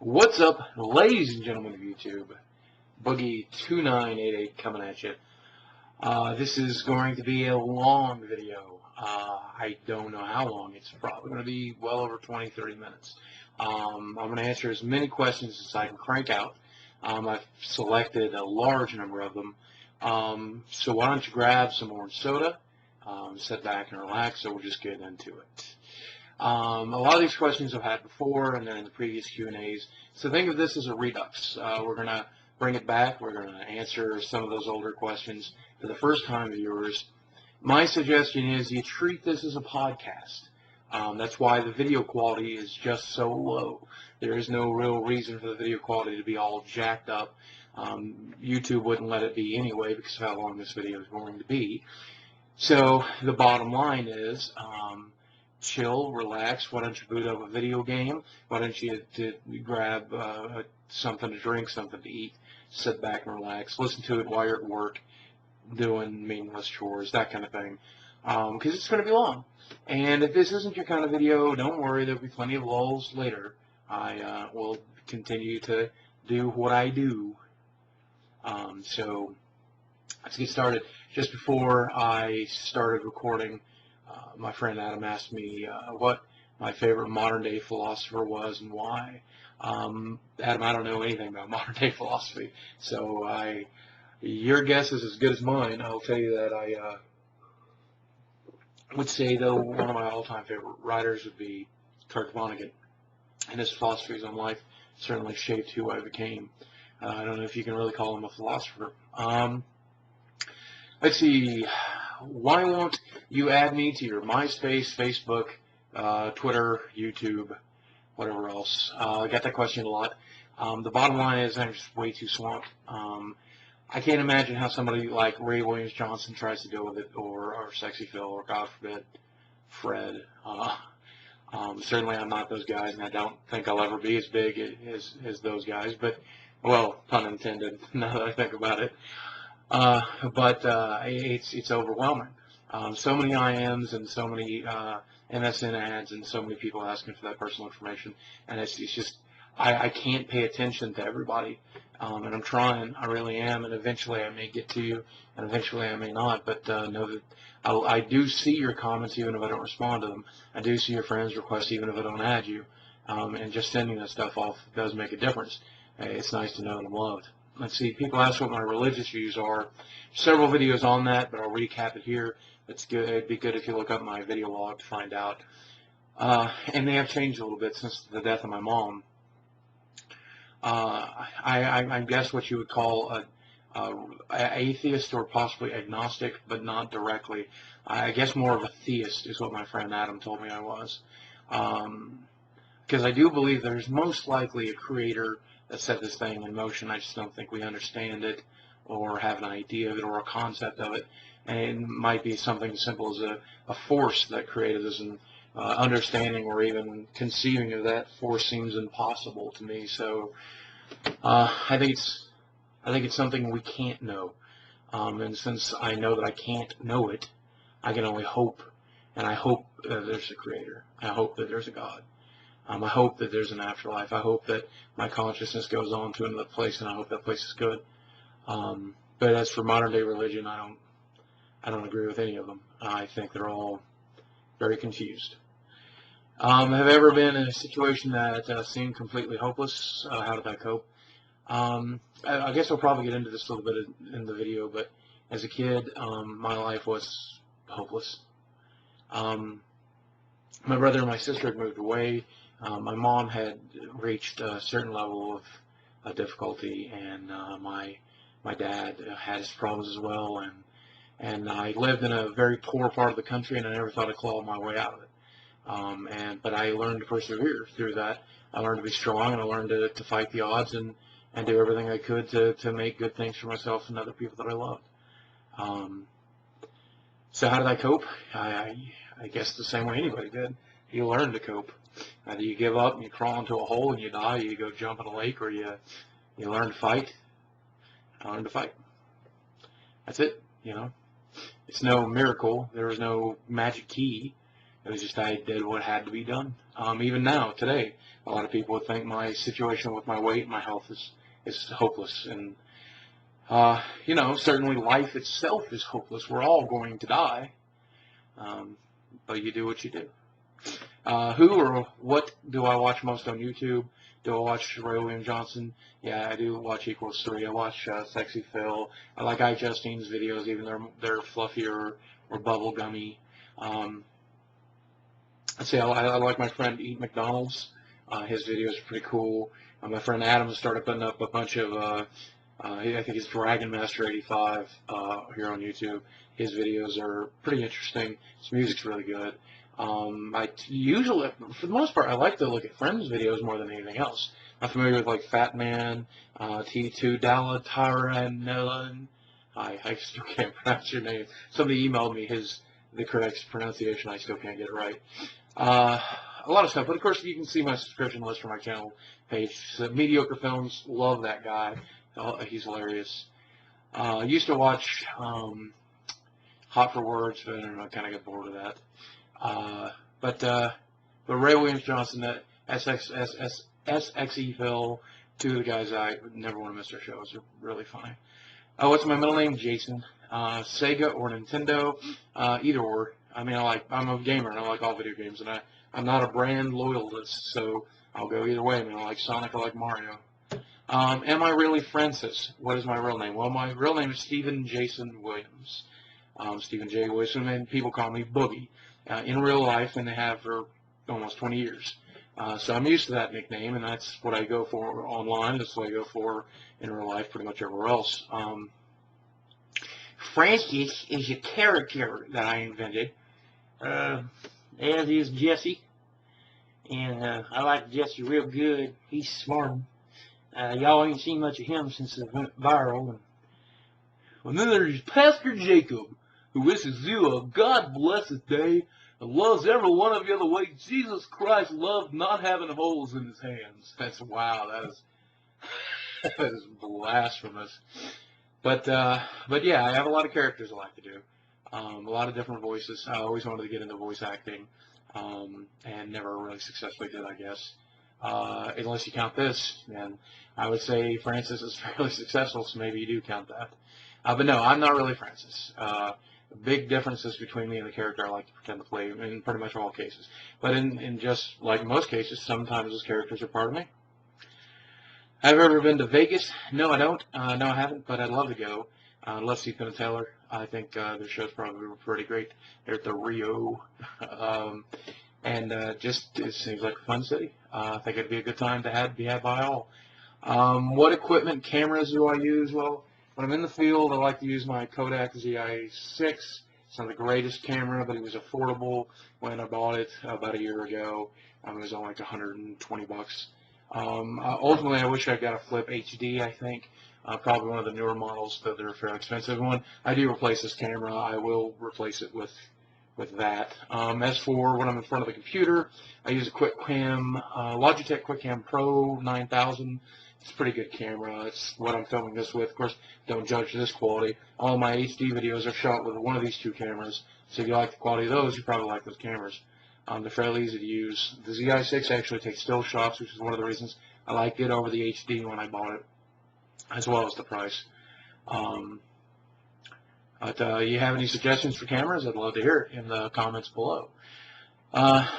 What's up, ladies and gentlemen of YouTube? Boogie2988 coming at you. This is going to be a long video. I don't know how long. It's probably going to be well over 20-30 minutes. I'm going to answer as many questions as I can crank out. I've selected a large number of them. So why don't you grab some orange soda, sit back and relax, so we'll just get into it. A lot of these questions I've had before and then in the previous Q&As. So think of this as a redux. We're going to bring it back. We're going to answer some of those older questions for the first-time viewers. My suggestion is you treat this as a podcast. That's why the video quality is just so low. There is no real reason for the video quality to be all jacked up. YouTube wouldn't let it be anyway because of how long this video is going to be. So the bottom line is chill, relax. Why don't you boot up a video game? Why don't you grab something to drink, something to eat, sit back and relax, listen to it while you're at work, doing meaningless chores, that kind of thing, because it's going to be long. And if this isn't your kind of video, don't worry, there'll be plenty of lulls later. I will continue to do what I do. So let's get started. Just before I started recording, my friend Adam asked me what my favorite modern-day philosopher was and why. Adam, I don't know anything about modern-day philosophy, so your guess is as good as mine. I'll tell you that I would say, though, one of my all-time favorite writers would be Kurt Vonnegut, and his philosophies on life certainly shaped who I became. I don't know if you can really call him a philosopher. Let's see. Why won't you add me to your MySpace, Facebook, Twitter, YouTube, whatever else? I get that question a lot. The bottom line is I'm just way too swamped. I can't imagine how somebody like Ray Williams Johnson tries to deal with it, or Sexy Phil, or God forbid, Fred. Certainly I'm not those guys, and I don't think I'll ever be as big as those guys. But, well, pun intended, now that I think about it. But it's overwhelming. So many IMs and so many MSN ads and so many people asking for that personal information, and it's just I can't pay attention to everybody, and I'm trying, I really am, and eventually I may get to you, and eventually I may not, but know that I do see your comments even if I don't respond to them. I do see your friends' requests even if I don't add you, and just sending that stuff off does make a difference. It's nice to know that I'm loved. Let's see, people ask what my religious views are. Several videos on that, but I'll recap it here. It's good. It'd be good if you look up my video log to find out. And they have changed a little bit since the death of my mom. I guess what you would call a atheist or possibly agnostic, but not directly. I guess more of a theist is what my friend Adam told me I was. Because I do believe there's most likely a creator that set this thing in motion. I just don't think we understand it or have an idea of it or a concept of it. And it might be something as simple as a force that created this, and understanding or even conceiving of that force seems impossible to me. So I think it's something we can't know. And since I know that I can't know it, I can only hope. And I hope that there's a creator. I hope that there's a God. I hope that there's an afterlife. I hope that my consciousness goes on to another place, and I hope that place is good. But as for modern-day religion, I don't agree with any of them. I think they're all very confused. Have I ever been in a situation that seemed completely hopeless? How did I cope? I guess I'll probably get into this a little bit in the video, but as a kid, my life was hopeless. My brother and my sister had moved away. My mom had reached a certain level of difficulty, and my dad had his problems as well, and I lived in a very poor part of the country, and I never thought I'd claw my way out of it. But I learned to persevere through that. I learned to be strong, and I learned to fight the odds and do everything I could to make good things for myself and other people that I loved. So how did I cope? I guess the same way anybody did. You learn to cope. Either you give up and you crawl into a hole and you die, you go jump in a lake, or you learn to fight. I learned to fight. That's it, you know. It's no miracle. There was no magic key. It was just I did what had to be done. Even now, today, a lot of people would think my situation with my weight and my health is hopeless. And, certainly life itself is hopeless. We're all going to die. But you do what you do. Who or what do I watch most on YouTube? Do I watch Ray William Johnson? Yeah, I do watch Equals 3. I watch Sexy Phil. I like iJustine's videos, even though they're fluffier or bubblegummy. Let's see, I like my friend Eat McDonald's. His videos are pretty cool. My friend Adam started putting up a bunch of, I think it's Dragon Master 85 here on YouTube. His videos are pretty interesting. His music's really good. I usually, for the most part, I like to look at friends' videos more than anything else. I'm familiar with like Fat Man, T2 Dalla Taranelan. I still can't pronounce your name. Somebody emailed me the correct pronunciation. I still can't get it right. A lot of stuff, but of course you can see my subscription list for my channel page. So, Mediocre Films, love that guy. He's hilarious. I used to watch Hot for Words, but I don't know, I kind of got bored of that. But Ray Williams Johnson, that SXE Phil, two of the guys I never want to miss their shows. They're really funny. What's my middle name? Jason. Sega or Nintendo, either or. I mean, I'm a gamer and I like all video games, and I'm not a brand loyalist, so I'll go either way. I mean, I like Sonic, I like Mario. Am I really Francis? What is my real name? Well, my real name is Stephen Jason Williams. Stephen J. Williams, and people call me Boogie in real life, and they have for almost 20 years. So I'm used to that nickname, and that's what I go for online. That's what I go for in real life, pretty much everywhere else. Francis is a character that I invented, as is Jesse, and I like Jesse real good. He's smart. Y'all ain't seen much of him since it went viral. And then there's Pastor Jacob, who wishes you a God-blessed day and loves every one of you the way Jesus Christ loved not having holes in his hands. Wow, that is blasphemous. But yeah, I have a lot of characters I like to do. A lot of different voices. I always wanted to get into voice acting, and never really successfully did, I guess. Unless you count this, and I would say Francis is fairly successful, so maybe you do count that. But no, I'm not really Francis. Big differences between me and the character I like to pretend to play in pretty much all cases. But in just like most cases, sometimes those characters are part of me. Have I ever been to Vegas? No, I don't. No, I haven't, but I'd love to go. Love see Penn and Teller. I think their shows probably were pretty great. They're at the Rio. Just it seems like a fun city. I think it'd be a good time to be had by all. What equipment, cameras do I use? Well, when I'm in the field, I like to use my Kodak ZI-6. It's not the greatest camera, but it was affordable when I bought it about a year ago. It was only like 120 bucks. Ultimately, I wish I got a Flip HD, I think. Probably one of the newer models, though they're a fairly expensive one. I do replace this camera. I will replace it with that. As for when I'm in front of the computer, I use a QuickCam, Logitech QuickCam Pro 9000. It's a pretty good camera. It's what I'm filming this with. Of course, don't judge this quality. All my HD videos are shot with one of these two cameras. So if you like the quality of those, you probably like those cameras. They're fairly easy to use. The ZI-6 actually takes still shots, which is one of the reasons I liked it over the HD when I bought it, as well as the price. You have any suggestions for cameras? I'd love to hear it in the comments below. How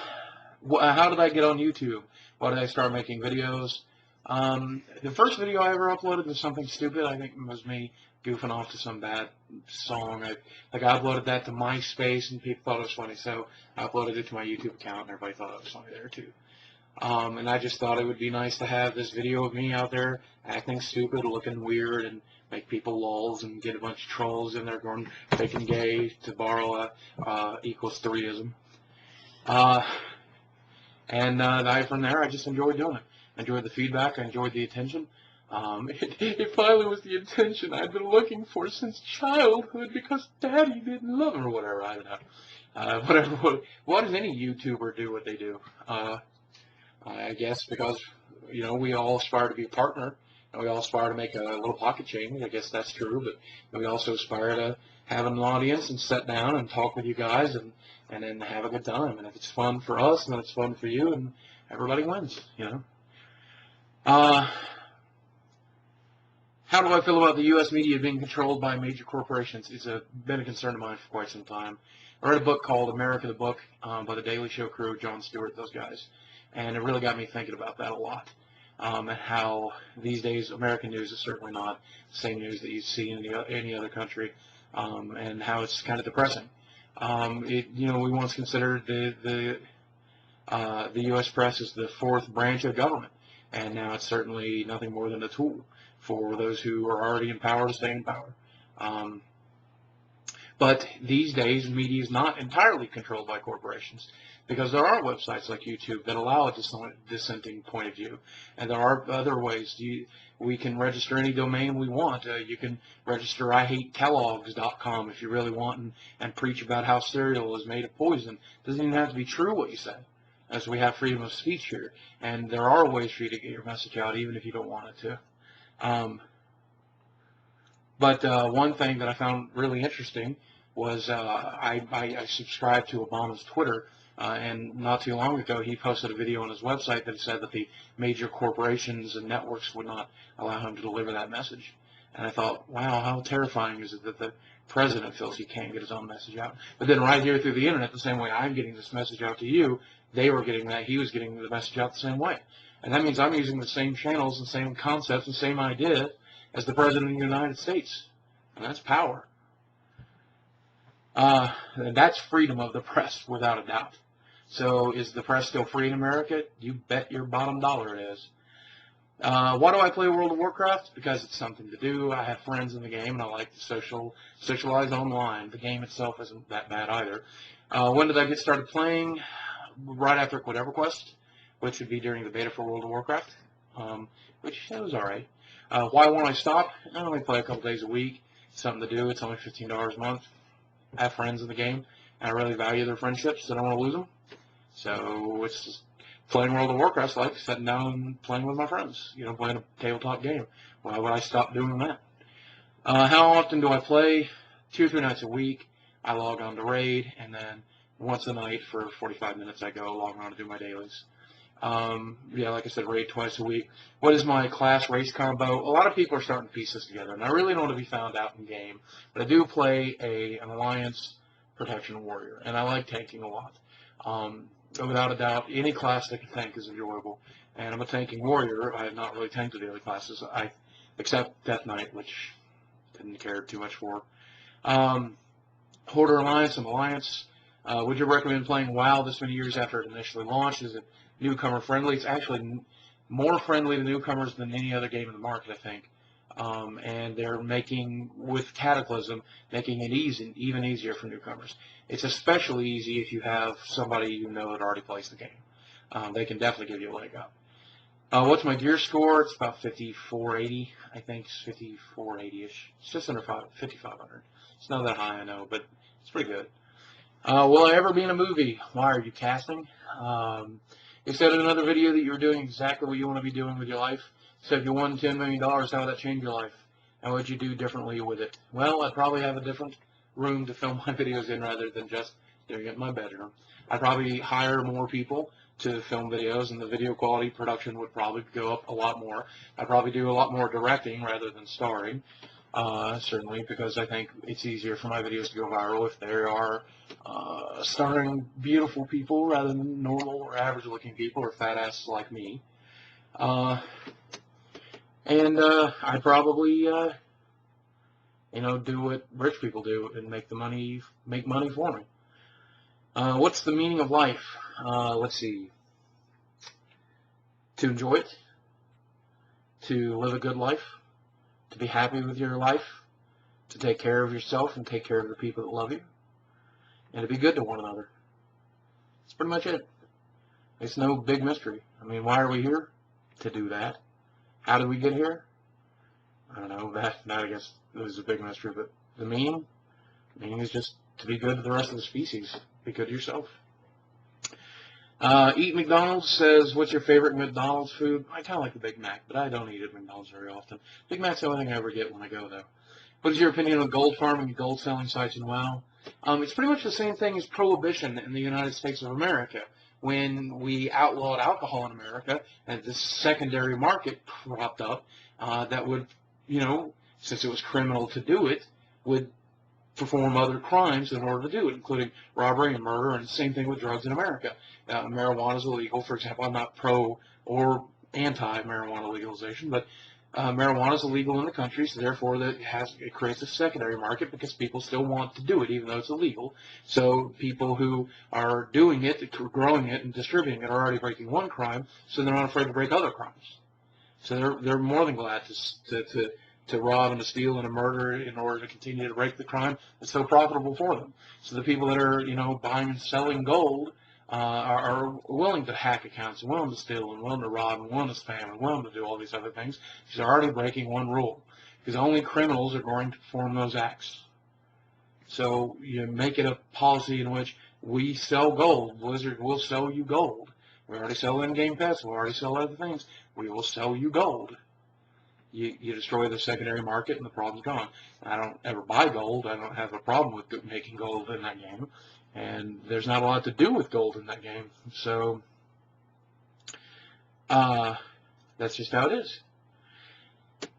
did I get on YouTube? Why did I start making videos? The first video I ever uploaded was something stupid. I think it was me goofing off to some bad song. I uploaded that to MySpace, and people thought it was funny, so I uploaded it to my YouTube account, and everybody thought it was funny there, too. And I just thought it would be nice to have this video of me out there acting stupid, looking weird, and make people lulls and get a bunch of trolls in there going fake and gay, to borrow a equals 3ism. From there, I just enjoyed doing it. I enjoyed the feedback. I enjoyed the attention. It finally was the attention I'd been looking for since childhood because Daddy didn't love her or whatever. I don't know. What does any YouTuber do what they do? I guess because, we all aspire to be a partner, and we all aspire to make a little pocket change. I guess that's true, but we also aspire to have an audience and sit down and talk with you guys and and then have a good time. And if it's fun for us, then it's fun for you, and everybody wins, you know. How do I feel about the U.S. media being controlled by major corporations? It's been a concern of mine for quite some time. I read a book called America the Book by the Daily Show crew, Jon Stewart, those guys, and it really got me thinking about that a lot, and how these days American news is certainly not the same news that you see in any other country, and how it's kind of depressing. We once considered the U.S. press as the fourth branch of government, and now it's certainly nothing more than a tool for those who are already in power to stay in power. But these days, media is not entirely controlled by corporations, because there are websites like YouTube that allow a dissenting point of view, and there are other ways. We can register any domain we want. You can register IHateKellogg's.com if you really want, and preach about how cereal is made of poison. It doesn't even have to be true what you say, as we have freedom of speech here, and there are ways for you to get your message out even if you don't want it to. But one thing that I found really interesting was I subscribed to Obama's Twitter, and not too long ago he posted a video on his website that said that the major corporations and networks would not allow him to deliver that message. And I thought, wow, how terrifying is it that the president feels he can't get his own message out? But then right here through the internet, the same way I'm getting this message out to you, they were getting that, he was getting the message out the same way. And that means I'm using the same channels and same concepts and same ideas as the President of the United States. And that's power. And that's freedom of the press, without a doubt. So is the press still free in America? You bet your bottom dollar it is. Why do I play World of Warcraft? Because it's something to do. I have friends in the game, and I like to socialize online. The game itself isn't that bad either. When did I get started playing? Right after I quit EverQuest, which would be during the beta for World of Warcraft, which was all right. Why won't I stop? I only play a couple days a week. It's something to do. It's only $15 a month. I have friends in the game, and I really value their friendships. I don't want to lose them. So it's just playing World of Warcraft, like sitting down and playing with my friends, playing a tabletop game. Why would I stop doing that? How often do I play? 2 or 3 nights a week. I log on to Raid, and then once a night for 45 minutes I go log on to do my dailies. Like I said, Raid twice a week. What is my class race combo? A lot of people are starting to piece this together, and I really don't want to be found out in game, but I do play an Alliance Protection Warrior, and I like tanking a lot. Without a doubt, any class that can tank is enjoyable, and I'm a tanking warrior. I have not really tanked the daily classes, except Death Knight, which didn't care too much for. Hoarder Alliance and Alliance. Would you recommend playing WoW this many years after it initially launched? Is it newcomer friendly? It's actually more friendly to newcomers than any other game in the market, I think. And they're making, with Cataclysm, making it even easier for newcomers. It's especially easy if you have somebody you know that already plays the game. They can definitely give you a leg up. What's my gear score? It's about 5480. I think it's 5480-ish. It's just under 5500. It's not that high, I know, but it's pretty good. Will I ever be in a movie? Why are you casting? You said in another video that you were doing exactly what you want to be doing with your life. So if you won $10 million, how would that change your life? And what would you do differently with it? Well, I'd probably have a different room to film my videos in rather than just doing it in my bedroom. I'd probably hire more people to film videos, and the video quality production would probably go up a lot more. I'd probably do a lot more directing rather than starring, certainly, because I think it's easier for my videos to go viral if they are starring beautiful people rather than normal or average-looking people or fat asses like me. I'd probably, do what rich people do and make money for me. What's the meaning of life? Let's see. To enjoy it, to live a good life, to be happy with your life, to take care of yourself and take care of the people that love you, and to be good to one another. That's pretty much it. It's no big mystery. I mean, why are we here? To do that. How did we get here? I don't know. That I guess is a big mystery, but the meaning is just to be good to the rest of the species. Be good to yourself. Eat McDonald's says, what's your favorite McDonald's food? I kind of like the Big Mac, but I don't eat at McDonald's very often. Big Mac's the only thing I ever get when I go, though. What is your opinion on gold farming and gold selling sites and WoW? It's pretty much the same thing as prohibition in the United States of America. When we outlawed alcohol in America and this secondary market cropped up that would, since it was criminal to do it, would perform other crimes in order to do it, including robbery and murder, and the same thing with drugs in America. Marijuana is illegal, for example. I'm not pro or anti-marijuana legalization, but marijuana is illegal in the country, so therefore it creates a secondary market because people still want to do it, even though it's illegal. So people who are doing it, growing it, and distributing it are already breaking one crime, so they're not afraid to break other crimes. So they're more than glad to rob and to steal and to murder in order to continue to break the crime. It's so profitable for them. So the people that are, buying and selling gold are willing to hack accounts, and willing to steal, and willing to rob, and willing to spam, and willing to do all these other things because they're already breaking one rule. Because only criminals are going to perform those acts. So you make it a policy in which we sell gold. Blizzard will sell you gold. We already sell in-game pets. We already sell other things. We will sell you gold. You destroy the secondary market and the problem's gone. I don't ever buy gold. I don't have a problem with making gold in that game. And there's not a lot to do with gold in that game. So that's just how it is.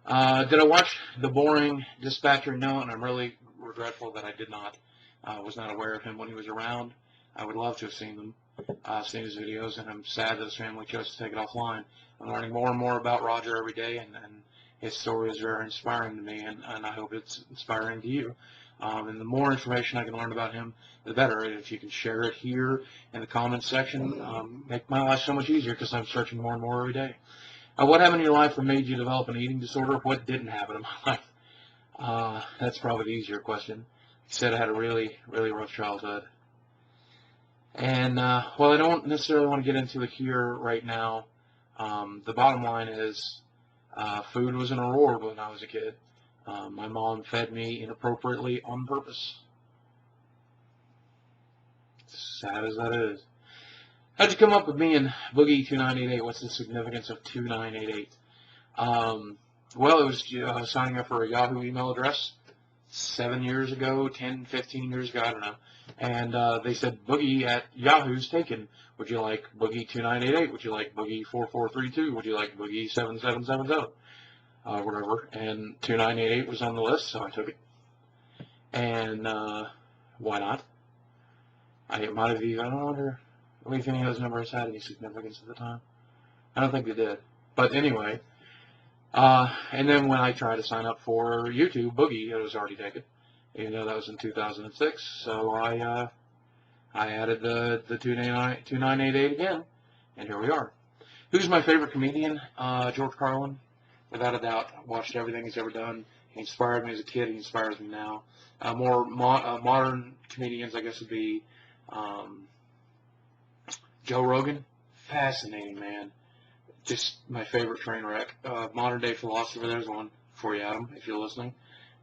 Did I watch The Boring Dispatcher? No, and I'm really regretful that I did not. Was not aware of him when he was around. I would love to have seen them, seen his videos, and I'm sad that his family chose to take it offline. I'm learning more and more about Roger every day, and his story is very inspiring to me, and I hope it's inspiring to you. And the more information I can learn about him, the better. And if you can share it here in the comments section, make my life so much easier because I'm searching more and more every day. What happened in your life that made you develop an eating disorder? What didn't happen in my life? That's probably the easier question. He said I had a really, really rough childhood. And, well, I don't necessarily want to get into it here right now. The bottom line is food was an reward when I was a kid. My mom fed me inappropriately on purpose. Sad as that is. How'd you come up with me and Boogie2988? What's the significance of 2988? Well, it was signing up for a Yahoo email address 7 years ago, 10, 15 years ago, I don't know. And they said, Boogie at Yahoo's taken. Would you like Boogie2988? Would you like Boogie4432? Would you like Boogie7770? Whatever. And 2988 was on the list, so I took it. And why not? I might have even, I don't wonder, what do you think those numbers had any significance at the time? I don't think they did. But anyway, and then when I tried to sign up for YouTube, Boogie, it was already taken, even though that was in 2006. So I added the 2988 again, and here we are. Who's my favorite comedian? George Carlin, without a doubt. I watched everything he's ever done. He inspired me as a kid. He inspires me now. More modern comedians, I guess, would be Joe Rogan. Fascinating, man. Just my favorite train wreck. Modern day philosopher, there's one for you, Adam, if you're listening.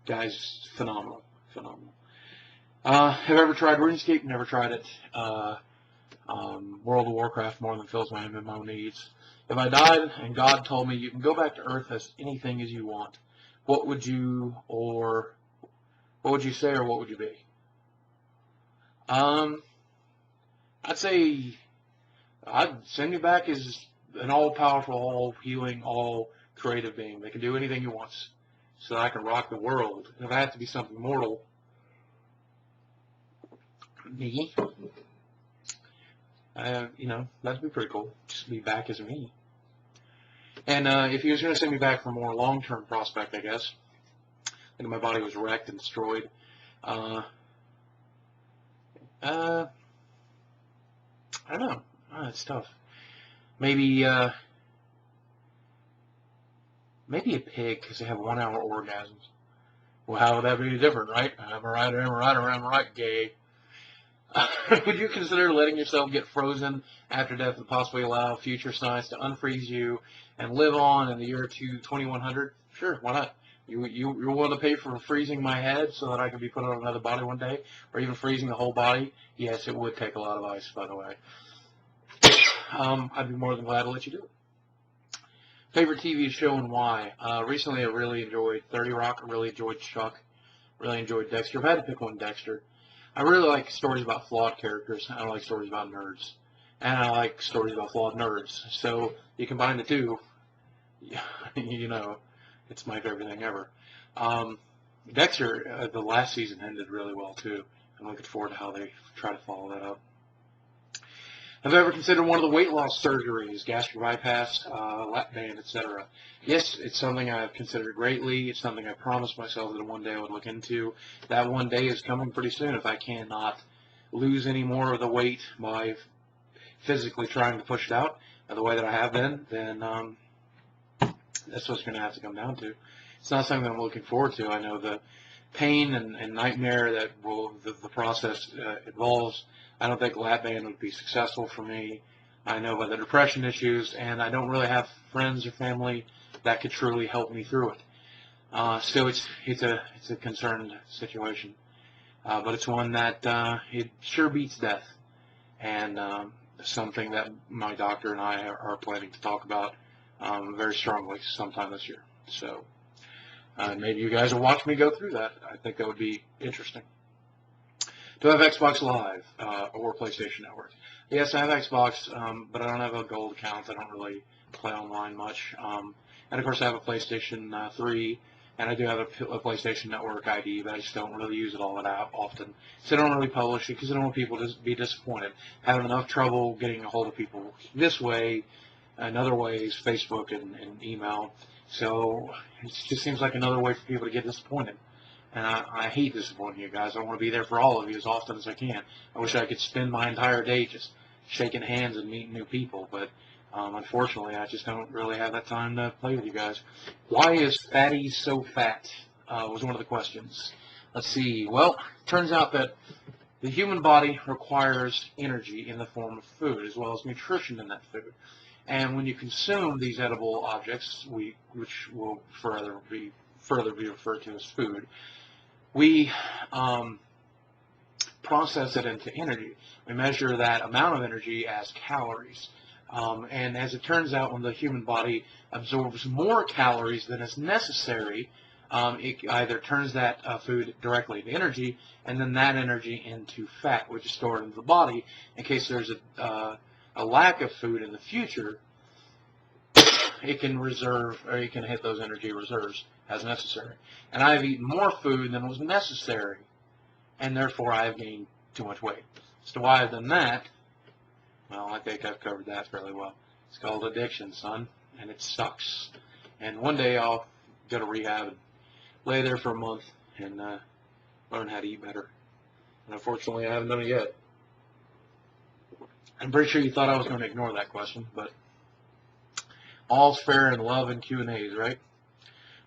Guy's phenomenal. Phenomenal. Have I ever tried RuneScape? Never tried it. World of Warcraft more than fills my MMO needs. If I died and God told me you can go back to Earth as anything as you want, what would you say or what would you be? I'd say I'd send you back as an all-powerful, all-healing, all-creative being that can do anything he wants so that I can rock the world. If I have to be something mortal, me, that'd be pretty cool. Just be back as me. And if he was going to send me back for a more long-term prospect, I guess, I think my body was wrecked and destroyed. I don't know. It's tough. Maybe a pig, because they have 1 hour orgasms. Well, how would that be different, right? I'm right, gay. Would you consider letting yourself get frozen after death and possibly allow future science to unfreeze you and live on in the year 2100? Sure, why not? You're willing to pay for freezing my head so that I can be put on another body one day, or even freezing the whole body? Yes, it would take a lot of ice, by the way. I'd be more than glad to let you do it. Favorite TV show and why? Recently I really enjoyed 30 Rock. I really enjoyed Chuck. Really enjoyed Dexter. If I had to pick one, Dexter. I really like stories about flawed characters. I don't like stories about nerds. And I like stories about flawed nerds. So you combine the two, you know, it's my favorite thing ever. Dexter, the last season ended really well too. I'm looking forward to how they try to follow that up. Have you ever considered one of the weight loss surgeries, gastric bypass, lap band, etc.? Yes, it's something I've considered greatly. It's something I promised myself that one day I would look into. That one day is coming pretty soon. If I cannot lose any more of the weight by physically trying to push it out the way that I have been, then that's what's going to have to come down to. It's not something I'm looking forward to. I know the pain and nightmare that the process involves. I don't think lap band would be successful for me. I know about the depression issues, and I don't really have friends or family that could truly help me through it. So it's a concerned situation, but it's one that it sure beats death, and something that my doctor and I are planning to talk about very strongly sometime this year. So maybe you guys will watch me go through that. I think that would be interesting. Do I have Xbox Live or PlayStation Network? Yes, I have Xbox, but I don't have a gold account. I don't really play online much. And of course, I have a PlayStation 3, and I do have a PlayStation Network ID, but I just don't really use it all that often. So I don't really publish it because I don't want people to be disappointed. Having enough trouble getting a hold of people this way, and other ways, Facebook and email. So it just seems like another way for people to get disappointed. And I hate disappointing you guys. I want to be there for all of you as often as I can. I wish I could spend my entire day just shaking hands and meeting new people, but unfortunately, I just don't really have that time to play with you guys. Why is fatty so fat? Was one of the questions. Let's see. Well, it turns out that the human body requires energy in the form of food, as well as nutrition in that food. And when you consume these edible objects, which will further be referred to as food, we process it into energy. We measure that amount of energy as calories. And as it turns out, when the human body absorbs more calories than is necessary, it either turns that food directly into energy, and then that energy into fat, which is stored in the body in case there's a lack of food in the future. It can reserve, or you can hit those energy reserves as necessary. And I've eaten more food than was necessary, and therefore I have gained too much weight. As to why I've done that, well, I think I've covered that fairly well. It's called addiction, son, and it sucks. And one day I'll go to rehab and lay there for a month and learn how to eat better. And unfortunately, I haven't done it yet. I'm pretty sure you thought I was going to ignore that question, but all's fair in love and Q&As, right?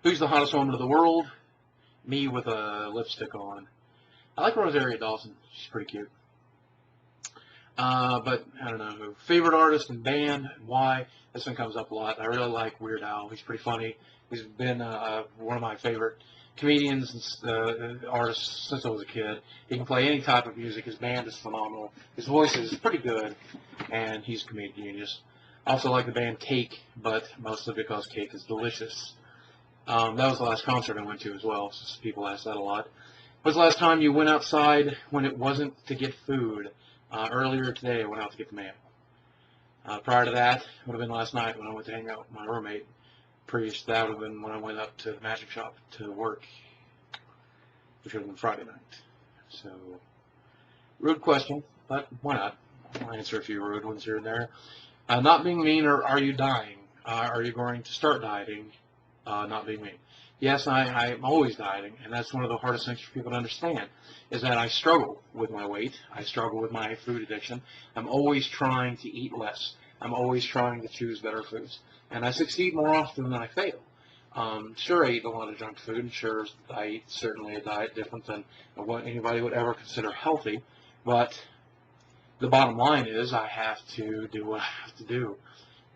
Who's the hottest woman of the world? Me with a lipstick on. I like Rosario Dawson. She's pretty cute. But I don't know who. Favorite artist and band and why? This one comes up a lot. I really like Weird Al. He's pretty funny. He's been one of my favorite comedians and artists since I was a kid. He can play any type of music. His band is phenomenal. His voice is pretty good, and he's a comedic genius. I also like the band Cake, but mostly because cake is delicious. That was the last concert I went to as well, since people ask that a lot. When was the last time you went outside when it wasn't to get food? Earlier today, I went out to get the mail. Prior to that, it would have been last night when I went to hang out with my roommate. Previous to that would have been when I went up to the magic shop to work, which would have been Friday night. So, rude question, but why not? I'll answer a few rude ones here and there. Not being mean, or are you dying? Are you going to start dieting? Not being mean. Yes, I'm always dieting, and that's one of the hardest things for people to understand, is that I struggle with my weight. I struggle with my food addiction. I'm always trying to eat less. I'm always trying to choose better foods. And I succeed more often than I fail. Sure, I eat a lot of junk food, and sure, I eat certainly a diet different than what anybody would ever consider healthy, but the bottom line is I have to do what I have to do.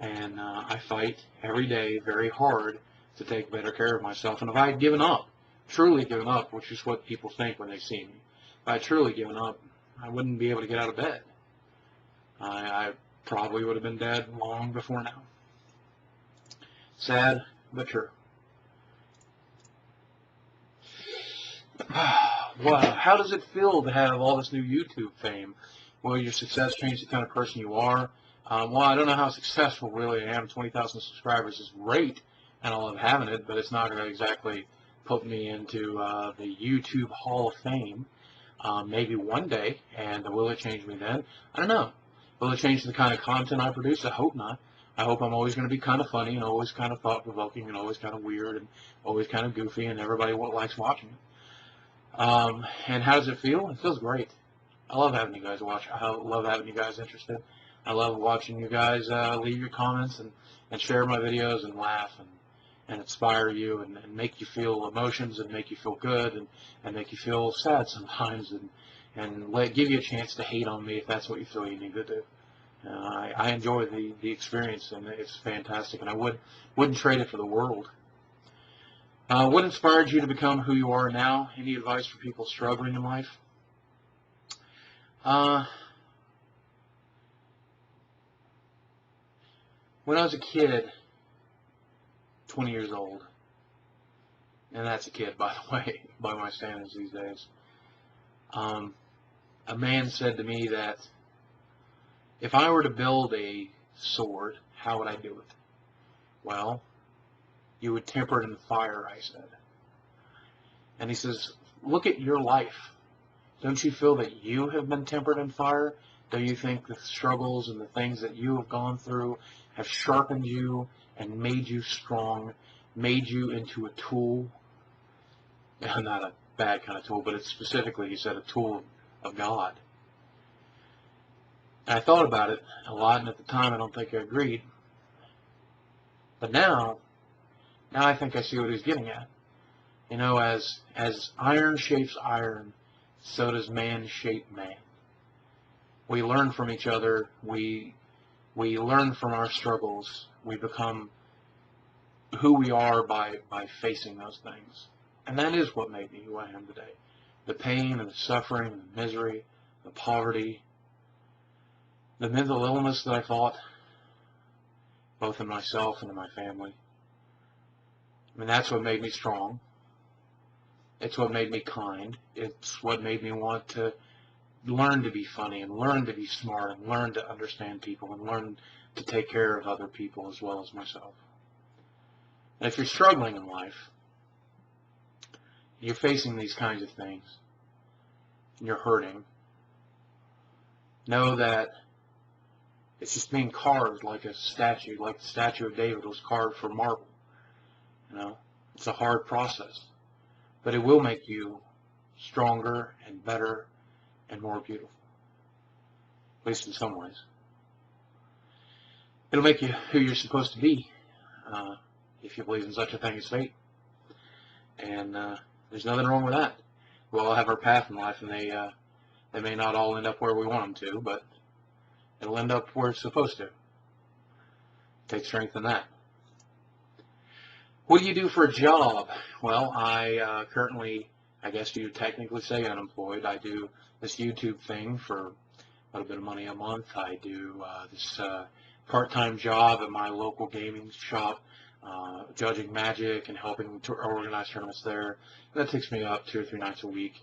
And I fight every day very hard to take better care of myself. And if I had given up, truly given up, which is what people think when they see me, if I had truly given up, I wouldn't be able to get out of bed. I probably would have been dead long before now. Sad, but true. Wow, how does it feel to have all this new YouTube fame? Will your success change the kind of person you are? Well, I don't know how successful really I am. 20,000 subscribers is great, and I love having it, but it's not going to exactly put me into the YouTube Hall of Fame. Maybe one day, and will it change me then? I don't know. Will it change the kind of content I produce? I hope not. I hope I'm always going to be kind of funny and always kind of thought-provoking and always kind of weird and always kind of goofy, and everybody likes watching it. And how does it feel? It feels great. I love having you guys watch. I love having you guys interested. I love watching you guys leave your comments and share my videos and laugh and inspire you and make you feel emotions and make you feel good and make you feel sad sometimes and give you a chance to hate on me if that's what you feel you need to do. I enjoy the experience, and it's fantastic, and I wouldn't trade it for the world. What inspired you to become who you are now? Any advice for people struggling in life? When I was a kid, 20 years old, and that's a kid, by the way, by my standards these days, a man said to me that if I were to build a sword, how would I do it? Well, you would temper it in fire, I said. And he says, look at your life. Don't you feel that you have been tempered in fire? Do you think the struggles and the things that you have gone through have sharpened you and made you strong, made you into a tool? Not a bad kind of tool, but it's specifically, he said, a tool of God. And I thought about it a lot, and at the time I don't think I agreed. But now I think I see what he's getting at. You know, as iron shapes iron, so does man shape man. We learn from each other. We learn from our struggles. We become who we are by facing those things. And that is what made me who I am today. The pain and the suffering and the misery, the poverty, the mental illness that I fought, both in myself and in my family. I mean, that's what made me strong. It's what made me kind. It's what made me want to learn to be funny and learn to be smart and learn to understand people and learn to take care of other people as well as myself. And if you're struggling in life, you're facing these kinds of things, and you're hurting, know that it's just being carved like a statue, like the statue of David was carved from marble. You know, it's a hard process, but it will make you stronger and better and more beautiful, at least in some ways. It'll make you who you're supposed to be, if you believe in such a thing as fate. And there's nothing wrong with that. We all have our path in life, and they may not all end up where we want them to, but it'll end up where it's supposed to. Take strength in that. What do you do for a job? Well, I currently, I guess you technically say, unemployed. I do this YouTube thing for a little bit of money a month. I do this part-time job at my local gaming shop, judging Magic and helping to organize tournaments there. That takes me up 2 or 3 nights a week.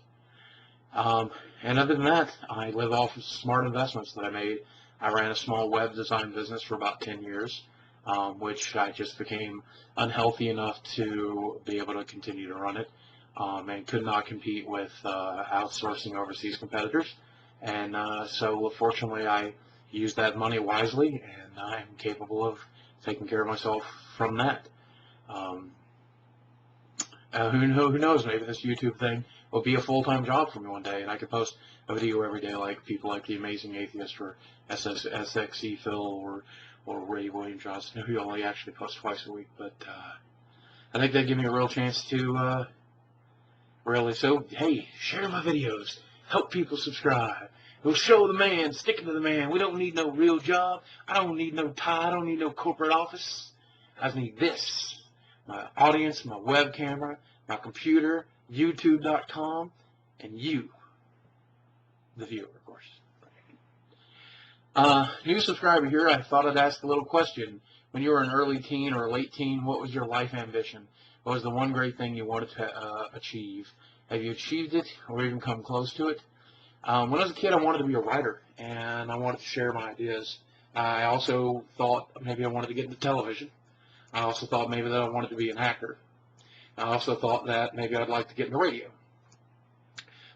And other than that, I live off of smart investments that I made. I ran a small web design business for about 10 years, which I just became unhealthy enough to be able to continue to run it, and could not compete with outsourcing overseas competitors. And so fortunately I used that money wisely, and I'm capable of taking care of myself from that. Who knows, maybe this YouTube thing will be a full-time job for me one day, and I could post a video every day like people like The Amazing Atheist or SXE Phil or Ray William Johnson, who only actually posts twice a week. But I think that'd give me a real chance to really, so hey, share my videos, help people subscribe. It'll show the man, sticking to the man. We don't need no real job. I don't need no tie. I don't need no corporate office. I just need this. My audience, my web camera, my computer, YouTube.com, and you, the viewer, of course. New subscriber here. I thought I'd ask a little question. When you were an early teen or a late teen, what was your life ambition? What was the one great thing you wanted to achieve? Have you achieved it or even come close to it? When I was a kid, I wanted to be a writer, and I wanted to share my ideas. I also thought maybe I wanted to get into television. I also thought maybe that I wanted to be an actor. I also thought that maybe I'd like to get into radio.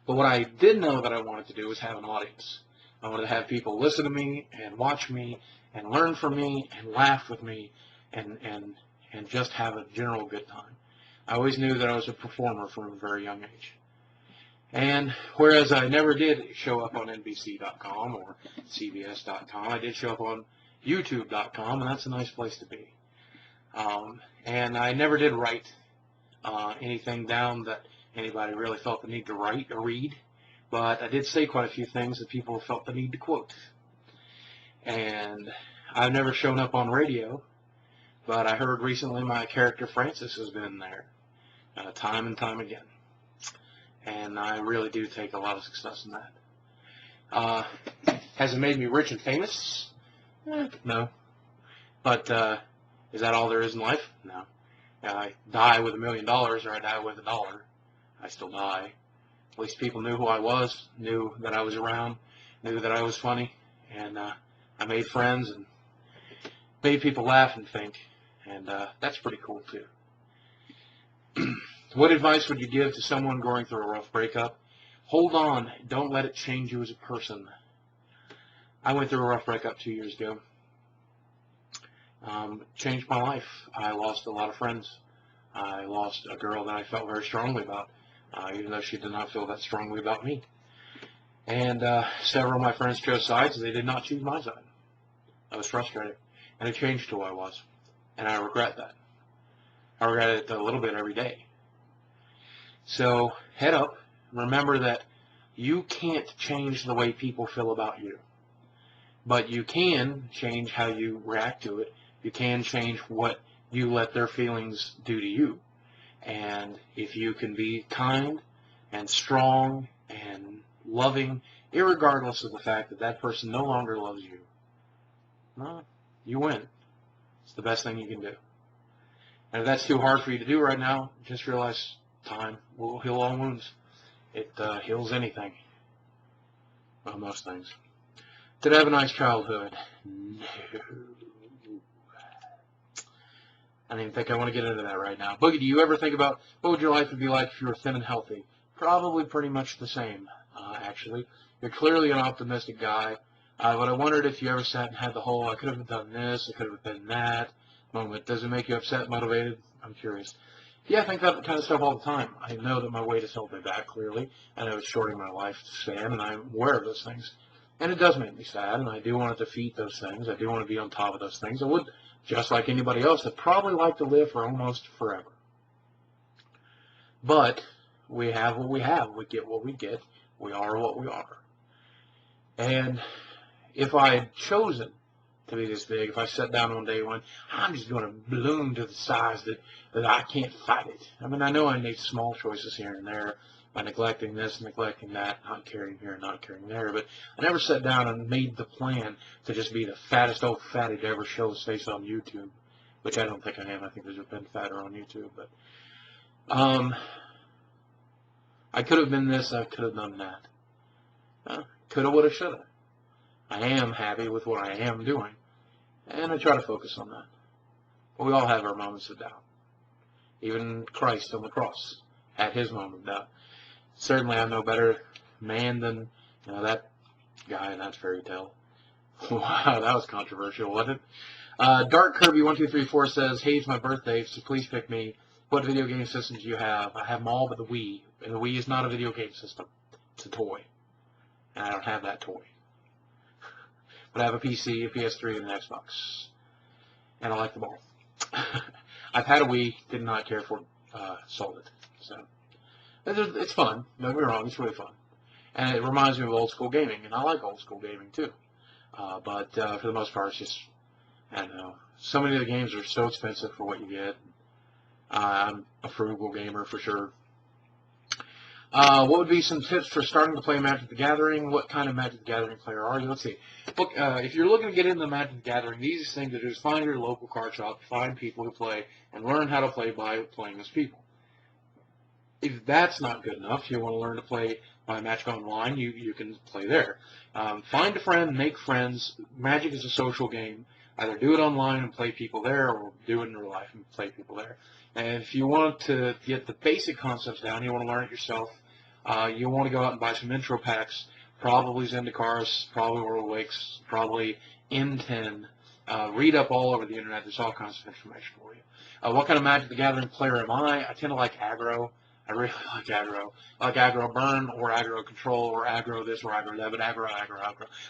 But what I did know that I wanted to do was have an audience. I wanted to have people listen to me and watch me and learn from me and laugh with me and just have a general good time. I always knew that I was a performer from a very young age. And whereas I never did show up on NBC.com or CBS.com, I did show up on YouTube.com, and that's a nice place to be. And I never did write anything down that anybody really felt the need to write or read, but I did say quite a few things that people felt the need to quote. And I've never shown up on radio, but I heard recently my character Francis has been there time and time again. And I really do take a lot of success in that. Has it made me rich and famous? No. But is that all there is in life? No. I die with $1 million or I die with $1. I still die. At least people knew who I was, knew that I was around, knew that I was funny, and I made friends and made people laugh and think, and that's pretty cool too. What advice would you give to someone going through a rough breakup? Hold on. Don't let it change you as a person. I went through a rough breakup 2 years ago. Changed my life. I lost a lot of friends. I lost a girl that I felt very strongly about, even though she did not feel that strongly about me. And several of my friends chose sides. They did not choose my side. I was frustrated, and it changed who I was, and I regret that. I regret it a little bit every day. So head up. Remember that you can't change the way people feel about you, but you can change how you react to it. You can change what you let their feelings do to you. And if you can be kind and strong and loving, irregardless of the fact that that person no longer loves you, well, you win. It's the best thing you can do. And if that's too hard for you to do right now, just realize time will heal all wounds. It heals anything. Well, most things. Did I have a nice childhood? No. I don't even think I want to get into that right now. Boogie, do you ever think about what would your life be like if you were thin and healthy? Probably pretty much the same, actually. You're clearly an optimistic guy, but I wondered if you ever sat and had the whole, I could have done this, I could have done that moment. Does it make you upset, motivated? I'm curious. Yeah, I think that kind of stuff all the time. I know that my weight has held me back, clearly. I know it's shorting my lifespan, and I'm aware of those things. And it does make me sad, and I do want to defeat those things. I do want to be on top of those things. I would, just like anybody else, I'd probably like to live for almost forever. But we have what we have. We get what we get. We are what we are. And if I had chosen to be this big, if I sat down one day and went, I'm just going to bloom to the size that I can't fight it. I mean, I know I made small choices here and there by neglecting this, neglecting that, not caring here, not caring there, but I never sat down and made the plan to just be the fattest old fatty to ever show his face on YouTube, which I don't think I am. I think there's been fatter on YouTube, but I could have been this, I could have done that. Coulda, woulda, shoulda. I am happy with what I am doing, and I try to focus on that. But we all have our moments of doubt. Even Christ on the cross had his moment of doubt. Certainly I'm no better man than that guy in that fairy tale. Wow, that was controversial, wasn't it? Dark Kirby 1234 says, hey, it's my birthday, so please pick me. What video game systems do you have? I have them all but the Wii. And the Wii is not a video game system. It's a toy. And I don't have that toy. But I have a PC, a PS3, and an Xbox. And I like them all. I've had a Wii, did not care for it, sold it. So it's fun. Don't get me wrong, it's really fun. And it reminds me of old school gaming, and I like old school gaming too. But for the most part, it's just, I don't know. So many of the games are so expensive for what you get. I'm a frugal gamer for sure. What would be some tips for starting to play Magic the Gathering? What kind of Magic the Gathering player are you? Let's see. Look, if you're looking to get into Magic the Gathering, the easiest thing to do is find your local card shop, find people who play, and learn how to play by playing as people. If that's not good enough, you want to learn to play by Magic Online, you can play there. Find a friend, make friends. Magic is a social game. Either do it online and play people there, or do it in real life and play people there. And if you want to get the basic concepts down, you want to learn it yourself, you want to go out and buy some intro packs, probably Zendikars, probably World Wakes, probably N10. Read up all over the internet. There's all kinds of information for you. What kind of Magic the Gathering player am I? I tend to like aggro. I really like aggro. I like aggro burn or aggro control or aggro this or aggro that, but aggro.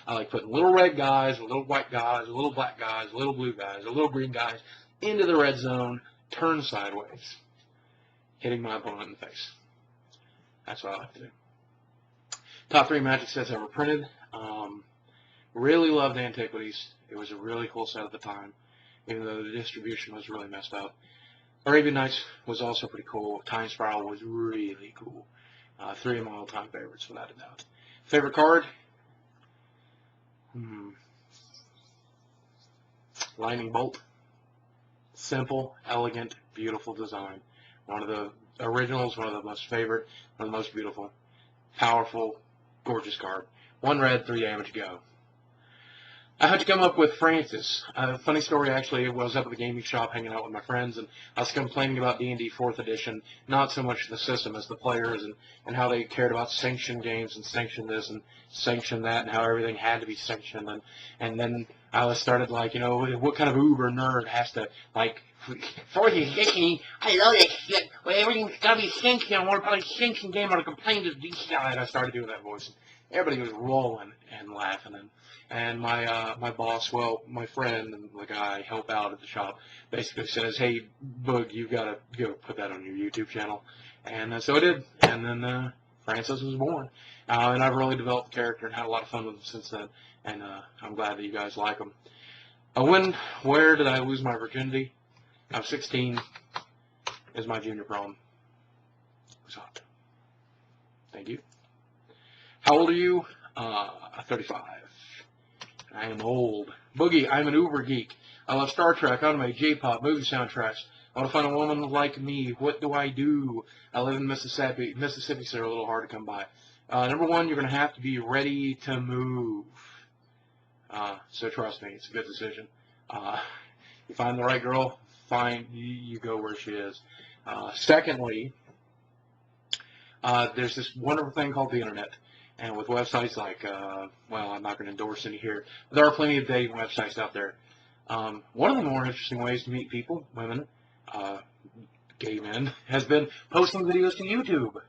I like putting little red guys, little white guys, little black guys, little blue guys, little green guys into the red zone, turn sideways, hitting my opponent in the face. That's what I like to do. Top 3 Magic sets ever printed. Really loved Antiquities. It was a really cool set at the time, even though the distribution was really messed up. Arabian Nights was also pretty cool. Time Spiral was really cool. 3 of my all-time favorites, without a doubt. Favorite card? Lightning Bolt. Simple, elegant, beautiful design. One of the originals, one of the most favorite, one of the most beautiful. Powerful, gorgeous card. 1 red, 3 damage, go. I had to come up with Francis. Funny story, actually, I was up at the gaming shop hanging out with my friends, and I was complaining about D&D 4th edition, not so much the system as the players, and how they cared about sanctioned games and sanction this and sanction that, and how everything had to be sanctioned. And then I started like, what kind of uber nerd has to, like, 4th edition, I love that shit. Well, everything's got to be sanctioned. I want to play a sanctioned game. I want to complain to these guys. I started doing that voice. Everybody was rolling and laughing, and my boss, well, my friend and the guy I help out at the shop, basically says, "Hey, Boog, you've got to go put that on your YouTube channel." And so I did, and then Francis was born. And I've really developed the character and had a lot of fun with him since then, and I'm glad that you guys like him. Where did I lose my virginity? I was 16. It was my junior prom. It was hot. Thank you. How old are you? 35. I am old. Boogie, I'm an uber geek. I love Star Trek, anime, J-pop, movie soundtracks. I want to find a woman like me. What do I do? I live in Mississippi. Mississippi's are a little hard to come by. Number 1, you're going to have to be ready to move. So trust me, it's a good decision. You find the right girl, you go where she is. Secondly, there's this wonderful thing called the internet. And with websites like, well, I'm not going to endorse any here. There are plenty of dating websites out there. One of the more interesting ways to meet people, women, gay men, has been posting videos to YouTube.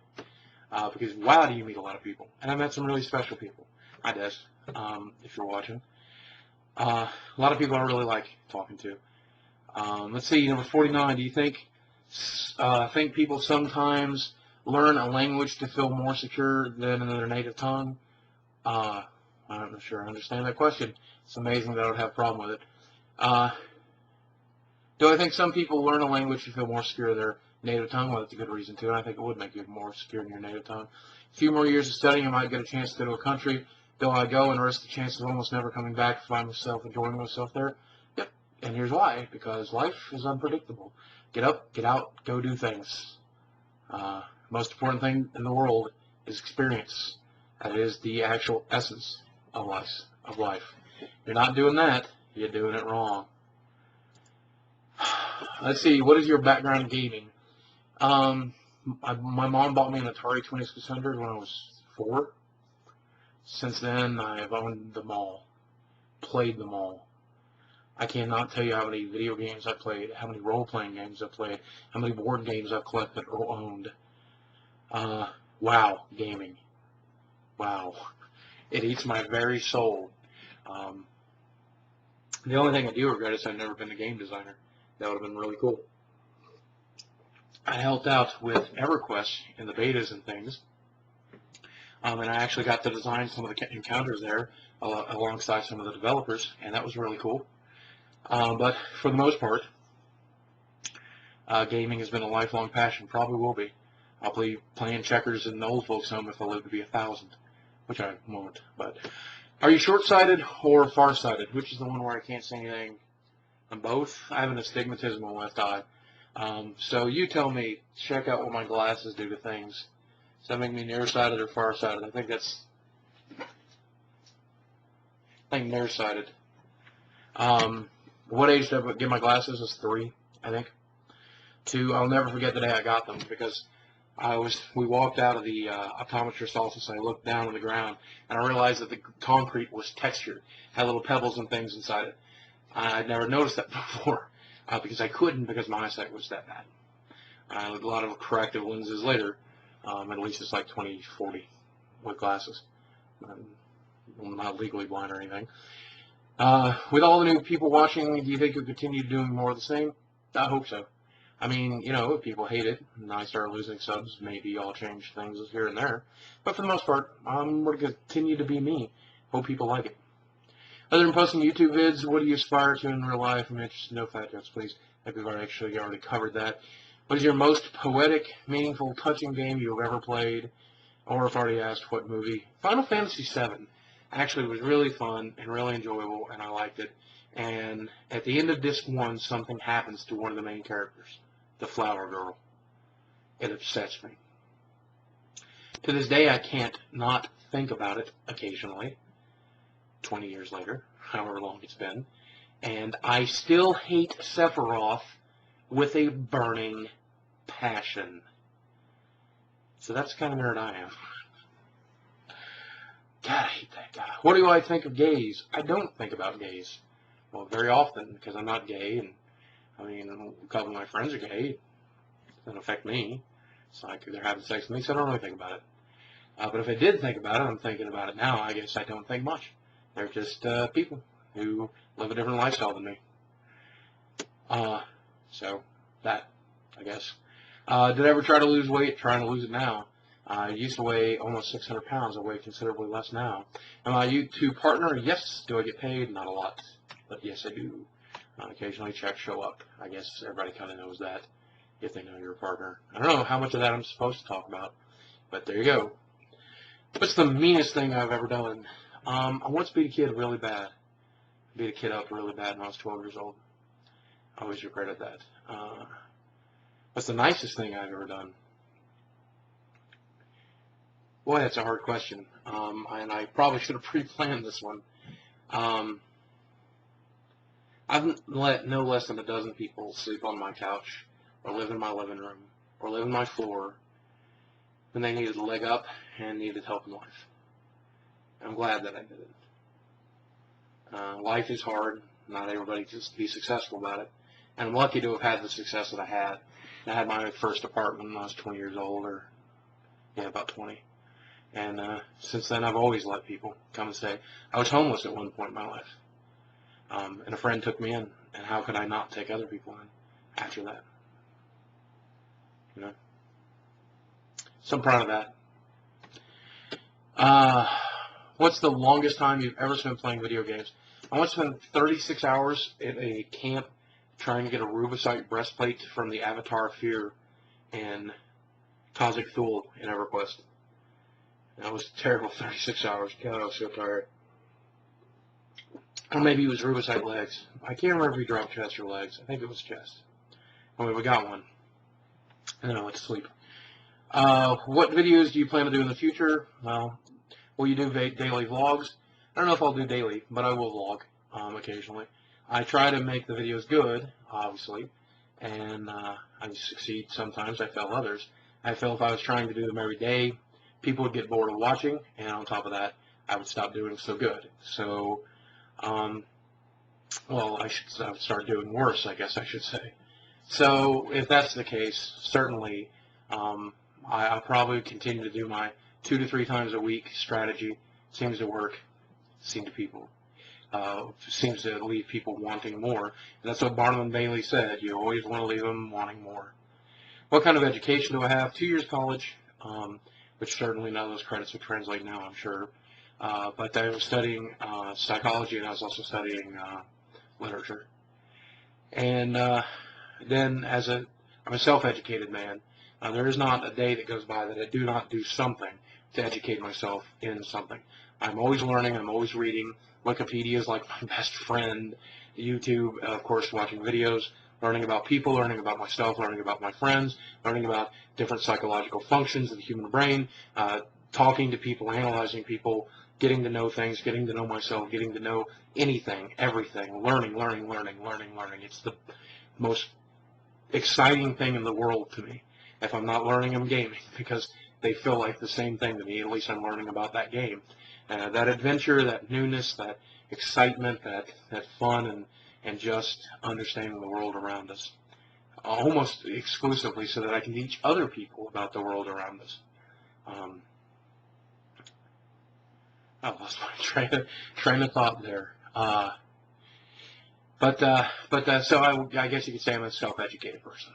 Because, wow, do you meet a lot of people. And I met some really special people. Hi, Des, if you're watching. A lot of people I really like talking to. Let's see, number 49. Do you think people sometimes learn a language to feel more secure than in their native tongue? I'm not sure I understand that question. It's amazing that I would have a problem with it. Do I think some people learn a language to feel more secure in their native tongue? Well, that's a good reason, too. And I think it would make you more secure in your native tongue. A few more years of studying, I might get a chance to go to a country. Do I go and risk the chance of almost never coming back to find myself enjoying myself there? Yep. And here's why. Because life is unpredictable. Get up, get out, go do things. Most important thing in the world is experience. That is the actual essence of life. If you're not doing that, you're doing it wrong. Let's see, what is your background in gaming? My mom bought me an Atari 2600 when I was 4. Since then, I have owned them all, played them all. I cannot tell you how many video games I played, how many role-playing games I played, how many board games I've collected or owned. Wow, gaming. Wow. It eats my very soul. The only thing I do regret is I've never been a game designer. That would have been really cool. I helped out with EverQuest in the betas and things. And I actually got to design some of the encounters there alongside some of the developers, and that was really cool. But for the most part, gaming has been a lifelong passion, probably will be. I'll be playing checkers in the old folks' home if I live to be 1,000, which I won't. But are you short-sighted or far-sighted? Which is the one where I can't see anything on both? I have an astigmatism on left eye. So you tell me, check out what my glasses do to things. Does that make me nearsighted or farsighted? I think nearsighted. What age did I get my glasses? It was 3, I think. 2, I'll never forget the day I got them, because we walked out of the optometrist's office, and I looked down on the ground, and I realized that the concrete was textured, had little pebbles and things inside it. I'd never noticed that before, because I couldn't, because my eyesight was that bad. A lot of corrective lenses later, at least it's like 20/40 with glasses. I'm not legally blind or anything. With all the new people watching, do you think you'll continue doing more of the same? I hope so. I mean, you know, if people hate it and I start losing subs, maybe I'll change things here and there. But for the most part, I'm going to continue to be me. Hope people like it. Other than posting YouTube vids, what do you aspire to in real life? I'm interested in no fat jokes, please. I think we've already covered that. What is your most poetic, meaningful, touching game you've ever played? Or if I already asked, what movie? Final Fantasy VII actually was really fun and really enjoyable, and I liked it. And at the end of Disc 1, something happens to one of the main characters, the Flower Girl. It upsets me. To this day, I can't not think about it occasionally, 20 years later, however long it's been. And I still hate Sephiroth with a burning passion. So that's the kind of nerd I am. God, I hate that guy. What do I think of gays? I don't think about gays. Well, very often, because I'm not gay, and I mean, a couple of my friends are gay. It doesn't affect me. It's like they're having sex with me, so I don't really think about it. But if I did think about it, I'm thinking about it now, I guess I don't think much. They're just people who live a different lifestyle than me. So, that, I guess. Did I ever try to lose weight? Trying to lose it now. I used to weigh almost 600 pounds. I weigh considerably less now. Am I a YouTube partner? Yes. Do I get paid? Not a lot. But yes, I do. Occasionally checks show up. I guess everybody kind of knows that if they know you're a partner. I don't know how much of that I'm supposed to talk about, but there you go. What's the meanest thing I've ever done? I once beat a kid really bad. Beat a kid up really bad when I was 12 years old. I always regretted that. What's the nicest thing I've ever done? Boy, that's a hard question. And I probably should have pre-planned this one. I've let no less than a dozen people sleep on my couch, or live in my living room, or live on my floor when they needed a leg up and needed help in life. I'm glad that I did it. Life is hard. Not everybody can be successful about it. And I'm lucky to have had the success that I had. I had my first apartment when I was 20 years old, or, yeah, about 20. And since then, I've always let people come and stay. I was homeless at one point in my life. And a friend took me in. And how could I not take other people in after that? You know? So I'm proud of that. What's the longest time you've ever spent playing video games? I once spent 36 hours at a camp trying to get a rubicite breastplate from the Avatar of Fear in Kazakh Thule in EverQuest. That was terrible, 36 hours. God, I was so tired. Or maybe it was rubicite legs. I can't remember if we dropped chest or legs. I think it was chest. Anyway, we got one. And then I went to sleep. What videos do you plan to do in the future? Well, will you do daily vlogs? I don't know if I'll do daily, but I will vlog occasionally. I try to make the videos good, obviously, and I succeed sometimes. I fail others. I feel if I was trying to do them every day, people would get bored of watching, and on top of that, I would stop doing so good. So, well, I would start doing worse, I guess I should say. So, if that's the case, certainly, I'll probably continue to do my 2 to 3 times a week strategy. Seems to work. Seems to leave people wanting more. And that's what Barnum and Bailey said. You always want to leave them wanting more. What kind of education do I have? 2 years college, which certainly none of those credits would translate now, I'm sure. But I was studying psychology, and I was also studying literature. And then I'm a self-educated man. There is not a day that goes by that I do not do something to educate myself in something. I'm always learning. I'm always reading. Wikipedia is like my best friend. YouTube, of course, watching videos, learning about people, learning about myself, learning about my friends, learning about different psychological functions of the human brain, talking to people, analyzing people, getting to know things, getting to know myself, getting to know anything, everything, learning, learning, learning, learning, learning. It's the most exciting thing in the world to me. If I'm not learning, I'm gaming, because they feel like the same thing to me. At least I'm learning about that game. That adventure, that newness, that excitement, that fun, and just understanding the world around us. Almost exclusively so that I can teach other people about the world around us. I lost my train of thought there. So I guess you could say I'm a self-educated person,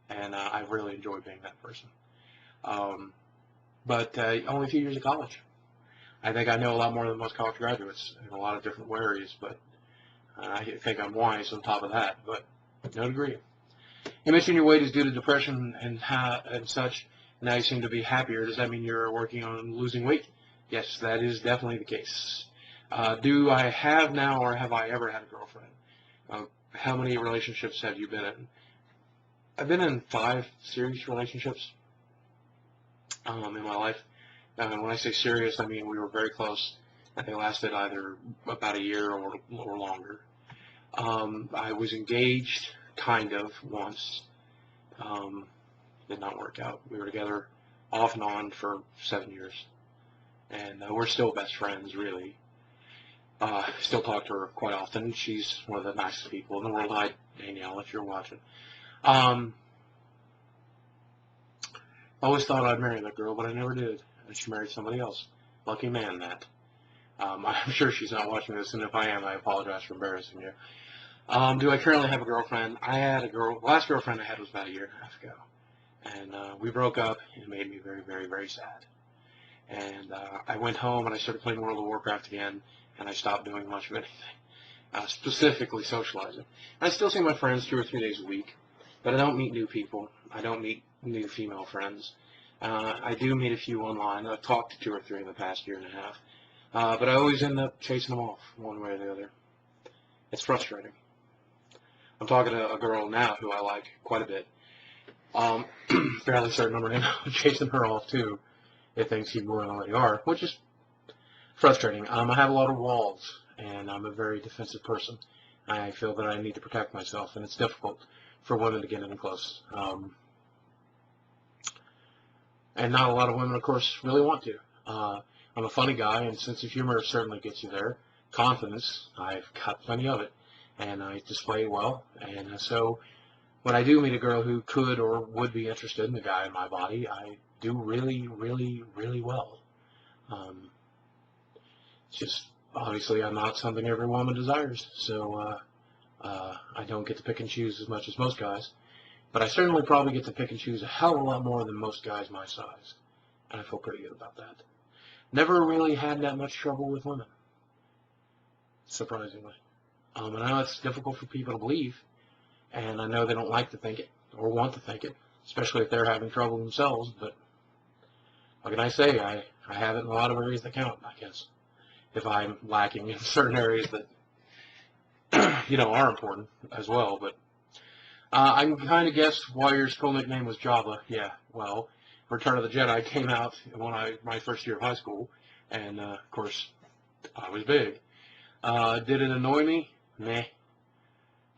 and I really enjoy being that person. Only 2 years of college. I think I know a lot more than most college graduates in a lot of different areas, but I think I'm wise on top of that, but no degree. You mentioned your weight is due to depression and such. Now you seem to be happier. Does that mean you're working on losing weight? Yes, that is definitely the case. Do I have now, or have I ever had a girlfriend? How many relationships have you been in? I've been in 5 serious relationships in my life. When I say serious, I mean we were very close, and they lasted either about a year or longer. I was engaged, kind of, once. Did not work out. We were together off and on for 7 years, and we're still best friends, really. Still talk to her quite often. She's one of the nicest people in the world. Hi, Danielle, if you're watching. Always thought I'd marry that girl, but I never did. And she married somebody else. Lucky man, that. I'm sure she's not watching this, and if I am, I apologize for embarrassing you. Do I currently have a girlfriend? I had a girl. The last girlfriend I had was about a year and a half ago. And we broke up, and it made me very, very, very sad. And I went home, and I started playing World of Warcraft again, and I stopped doing much of anything, specifically socializing. I still see my friends 2 or 3 days a week, but I don't meet new people. I don't meet new female friends. I do meet a few online. I've talked to 2 or 3 in the past year and a half, but I always end up chasing them off one way or the other. It's frustrating. I'm talking to a girl now who I like quite a bit. Fairly certain I'm going to chasing her off too, if things keep going the way they are, which is frustrating. I have a lot of walls, and I'm a very defensive person. I feel that I need to protect myself, and it's difficult for women to get in close. And not a lot of women, of course, really want to. I'm a funny guy, and sense of humor certainly gets you there. Confidence, I've got plenty of it, and I display it well. And so when I do meet a girl who could or would be interested in the guy in my body, I do really, really, really well. It's just, obviously, I'm not something every woman desires, so I don't get to pick and choose as much as most guys. But I certainly probably get to pick and choose a hell of a lot more than most guys my size. And I feel pretty good about that. Never really had that much trouble with women, surprisingly. I know it's difficult for people to believe, and I know they don't like to think it or want to think it, especially if they're having trouble themselves. But what can I say? I have it in a lot of areas that count, I guess. If I'm lacking in certain areas that are important as well. But I can kind of guess why your school nickname was Java. Yeah, well, Return of the Jedi came out when my first year of high school, and of course, I was big. Did it annoy me? Meh.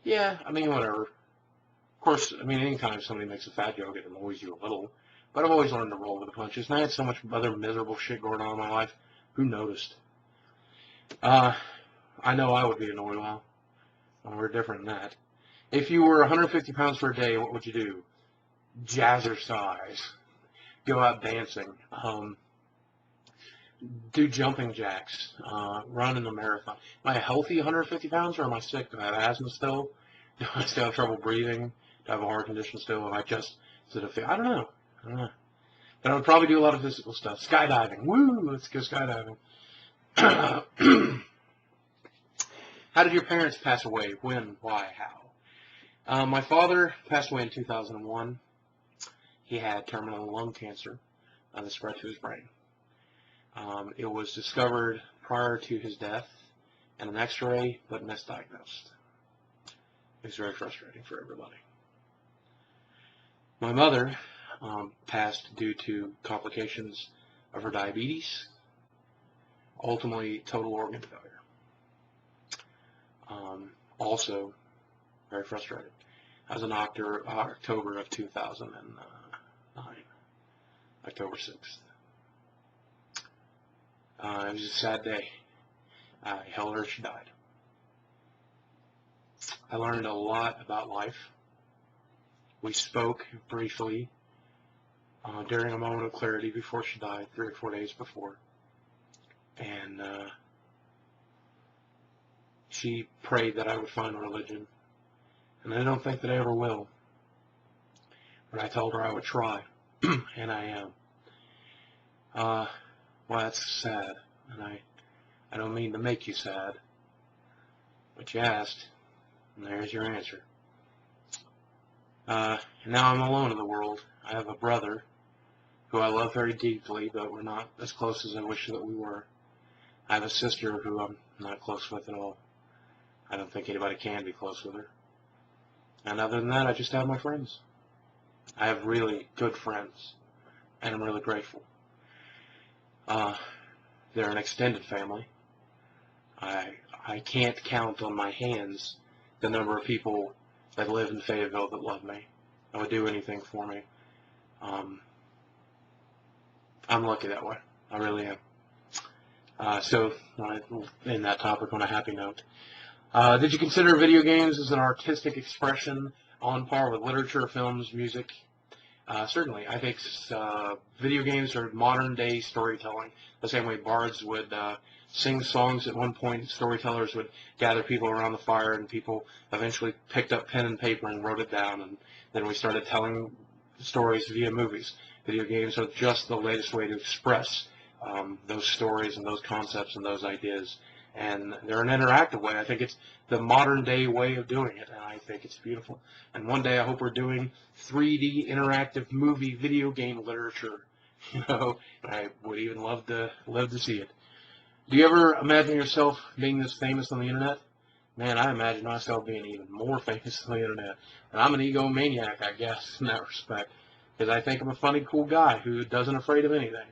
Yeah, I mean, whatever. Of course, I mean, anytime somebody makes a fat joke, it annoys you a little. But I've always learned to roll with the punches, and I had so much other miserable shit going on in my life. Who noticed? I know I would be annoyed. Well, we're different than that. If you were 150 pounds for a day, what would you do? Jazzercise. Go out dancing. Do jumping jacks. Run in the marathon. Am I a healthy 150 pounds, or am I sick? Do I have asthma still? Do I still have trouble breathing? Do I have a heart condition still? Am I just... I don't know. But I would probably do a lot of physical stuff. Skydiving. Woo! Let's go skydiving. How did your parents pass away? When? Why? How? My father passed away in 2001. he had terminal lung cancer that spread to his brain. It was discovered prior to his death in an x-ray, but misdiagnosed. It was very frustrating for everybody. My mother passed due to complications of her diabetes, ultimately total organ failure. Also very frustrated. That was in October of 2009, October 6th. It was a sad day. I held her, she died. I learned a lot about life. We spoke briefly during a moment of clarity before she died, 3 or 4 days before. And she prayed that I would find a religion. And I don't think that I ever will. But I told her I would try. And I am. Well, that's sad. And I don't mean to make you sad. But you asked. And there's your answer. And now I'm alone in the world. I have a brother who I love very deeply, but we're not as close as I wish that we were. I have a sister who I'm not close with at all. I don't think anybody can be close with her. And other than that, I just have my friends. I have really good friends, and I'm really grateful. They're an extended family. I can't count on my hands the number of people that live in Fayetteville that love me, that would do anything for me. I'm lucky that way. I really am. So, we'll end that topic on a happy note. Did you consider video games as an artistic expression on par with literature, films, music? Certainly. I think video games are modern-day storytelling, the same way bards would sing songs at one point. Storytellers would gather people around the fire, and people eventually picked up pen and paper and wrote it down, and then we started telling stories via movies. Video games are just the latest way to express those stories and those concepts and those ideas. And they're an interactive way. I think it's the modern-day way of doing it, and I think it's beautiful. And one day I hope we're doing 3D interactive movie video game literature. You know, I would even love to see it. Do you ever imagine yourself being this famous on the internet? Man, I imagine myself being even more famous on the internet. And I'm an egomaniac, I guess, in that respect, because I think I'm a funny, cool guy who doesn't afraid of anything.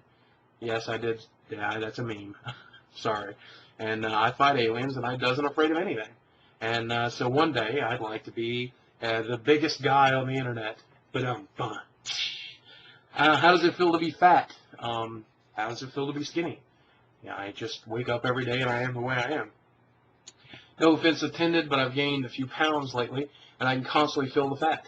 Yes, I did. Yeah, that's a meme. Sorry. And I fight aliens, and I doesn't afraid of anything. And so one day, I'd like to be the biggest guy on the internet. But how does it feel to be fat? How does it feel to be skinny? Yeah, I just wake up every day, and I am the way I am. No offense intended, but I've gained a few pounds lately, and I can constantly feel the fat.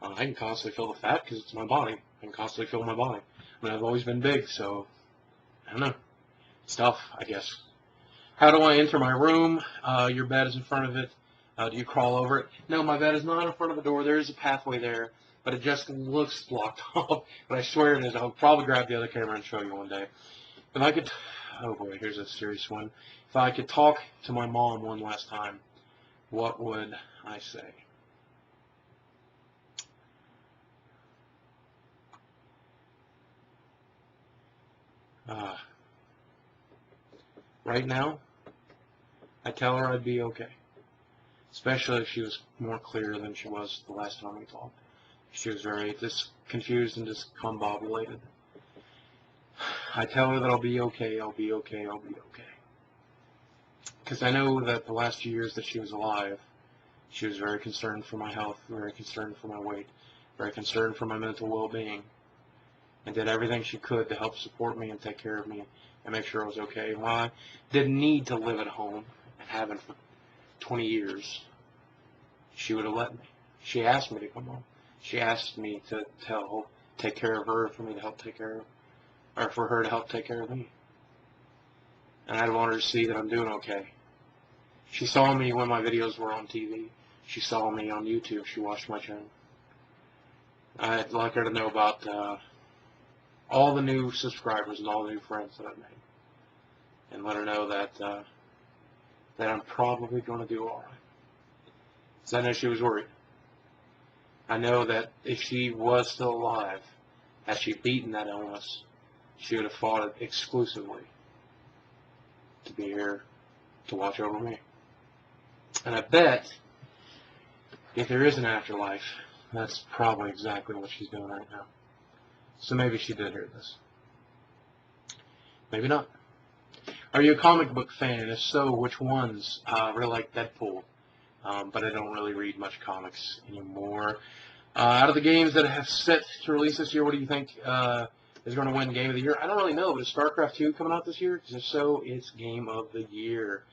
I can constantly feel the fat because it's my body. I can constantly feel my body. I mean, I've always been big, so I don't know. It's tough, I guess. How do I enter my room? Your bed is in front of it. Do you crawl over it? No, my bed is not in front of the door. There is a pathway there, but it just looks blocked off. But I swear it is. I'll probably grab the other camera and show you one day. If I could, oh boy, here's a serious one. If I could talk to my mom one last time, what would I say? Right now, I tell her I'd be okay. Especially if she was more clear than she was the last time we talked. She was very confused and discombobulated. I tell her that I'll be okay, I'll be okay, I'll be okay. Because I know that the last few years that she was alive, she was very concerned for my health, very concerned for my weight, very concerned for my mental well-being, and did everything she could to help support me and take care of me and make sure I was okay. While I didn't need to live at home and haven't for 20 years, she would have let me. She asked me to come home. She asked me to take care of her, for me to help take care of her, or for her to help take care of me. And I'd want her to see that I'm doing okay. She saw me when my videos were on TV. She saw me on YouTube. She watched my channel. I'd like her to know about all the new subscribers and all the new friends that I've made. And let her know that I'm probably going to do all right. Because I know she was worried. I know that if she was still alive, Had she beaten that illness, she would have fought it exclusively to be here to watch over me. And I bet if there is an afterlife, that's probably exactly what she's doing right now. So maybe she did hear this. Maybe not. Are you a comic book fan? If so, which ones? I really like Deadpool, but I don't really read much comics anymore. Out of the games that have set to release this year, what do you think is going to win Game of the Year? I don't really know, but is StarCraft 2 coming out this year? Because if so, it's Game of the Year.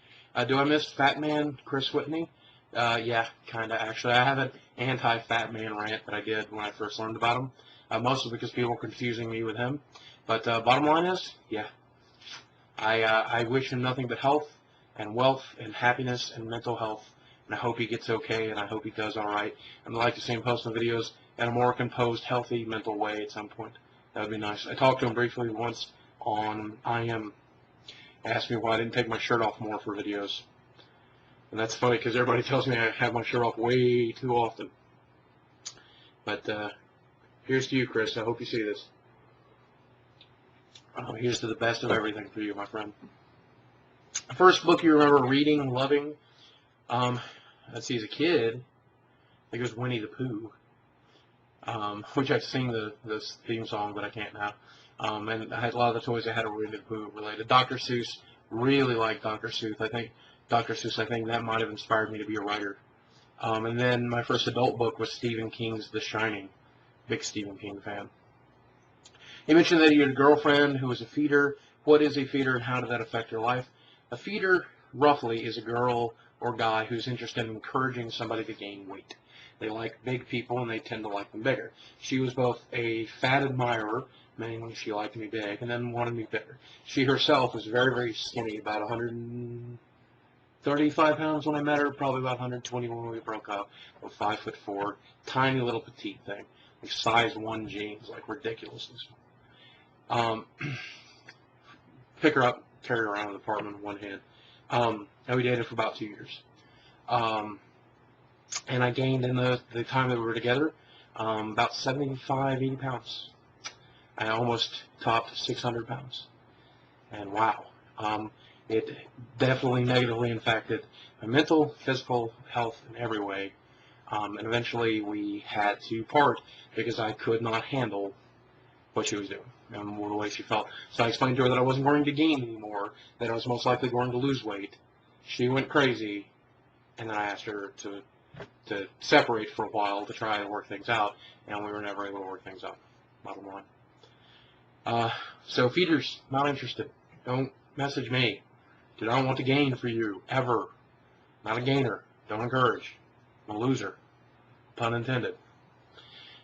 Do I miss Fat Man Chris Whitney? Yeah, kind of, actually. I have an anti-Fat Man rant that I did when I first learned about him, mostly because people were confusing me with him. But bottom line is, yeah, I wish him nothing but health and wealth and happiness and mental health. And I hope he gets okay, and I hope he does all right. And I'd like to see him posting videos in a more composed, healthy, mental way at some point. That would be nice. I talked to him briefly once on IM. Asked me why I didn't take my shirt off more for videos. And that's funny because everybody tells me I have my shirt off way too often. But here's to you, Chris. I hope you see this. Here's to the best of everything for you, my friend. The first book you remember reading, loving, let's see, as a kid, I think it was Winnie the Pooh, which I sing the theme song, but I can't now. And I had a lot of the toys I had were Winnie the Pooh related. Dr. Seuss, really liked Dr. Seuss. I think that might have inspired me to be a writer. And then my first adult book was Stephen King's The Shining. Big Stephen King fan. You mentioned that you had a girlfriend who was a feeder. What is a feeder and how did that affect your life? A feeder, roughly, is a girl or guy who's interested in encouraging somebody to gain weight. They like big people and they tend to like them bigger. She was both a fat admirer, meaning she liked me big, and then wanted me bigger. She herself was very, very skinny, about 135 pounds when I met her, probably about 120 when we broke up, 5'4", tiny little petite thing, like size 1 jeans, like ridiculousness. Pick her up, carry her around the apartment in one hand. And we dated for about 2 years. And I gained in the time that we were together about 75, 80 pounds. I almost topped 600 pounds. And wow, it definitely negatively impacted my mental, physical health in every way. And eventually we had to part because I could not handle what she was doing and the way she felt. So I explained to her that I wasn't going to gain anymore, that I was most likely going to lose weight. She went crazy, and then I asked her to separate for a while to try and work things out, and we were never able to work things out, bottom line. So feeders, not interested. Don't message me. Do not want to gain for you, ever. Not a gainer. Don't encourage. I'm a loser. Pun intended.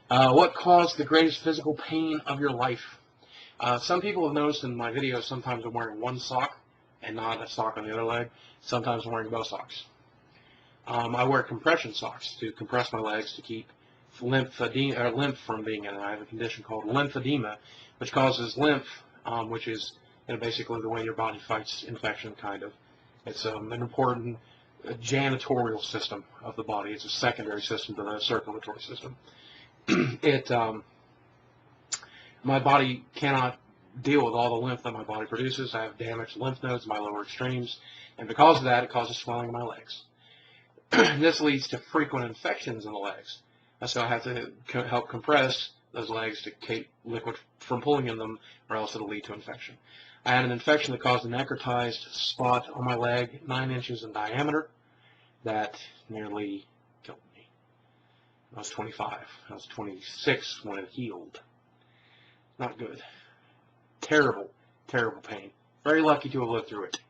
What caused the greatest physical pain of your life? Some people have noticed in my videos sometimes I'm wearing one sock and not a sock on the other leg. Sometimes I'm wearing both socks. I wear compression socks to compress my legs to keep lymph from being in it. I have a condition called lymphedema, which causes lymph, which is basically the way your body fights infection, kind of. It's an important janitorial system of the body. It's a secondary system to the circulatory system. My body cannot deal with all the lymph that my body produces. I have damaged lymph nodes in my lower extremes, and because of that, it causes swelling in my legs. This leads to frequent infections in the legs. So I have to help compress those legs to keep liquid from pulling in them, or else it'll lead to infection. I had an infection that caused a necrotized spot on my leg, 9 inches in diameter, that nearly killed me. I was 25. I was 26 when it healed. Not good. Terrible, terrible pain. Very lucky to have lived through it.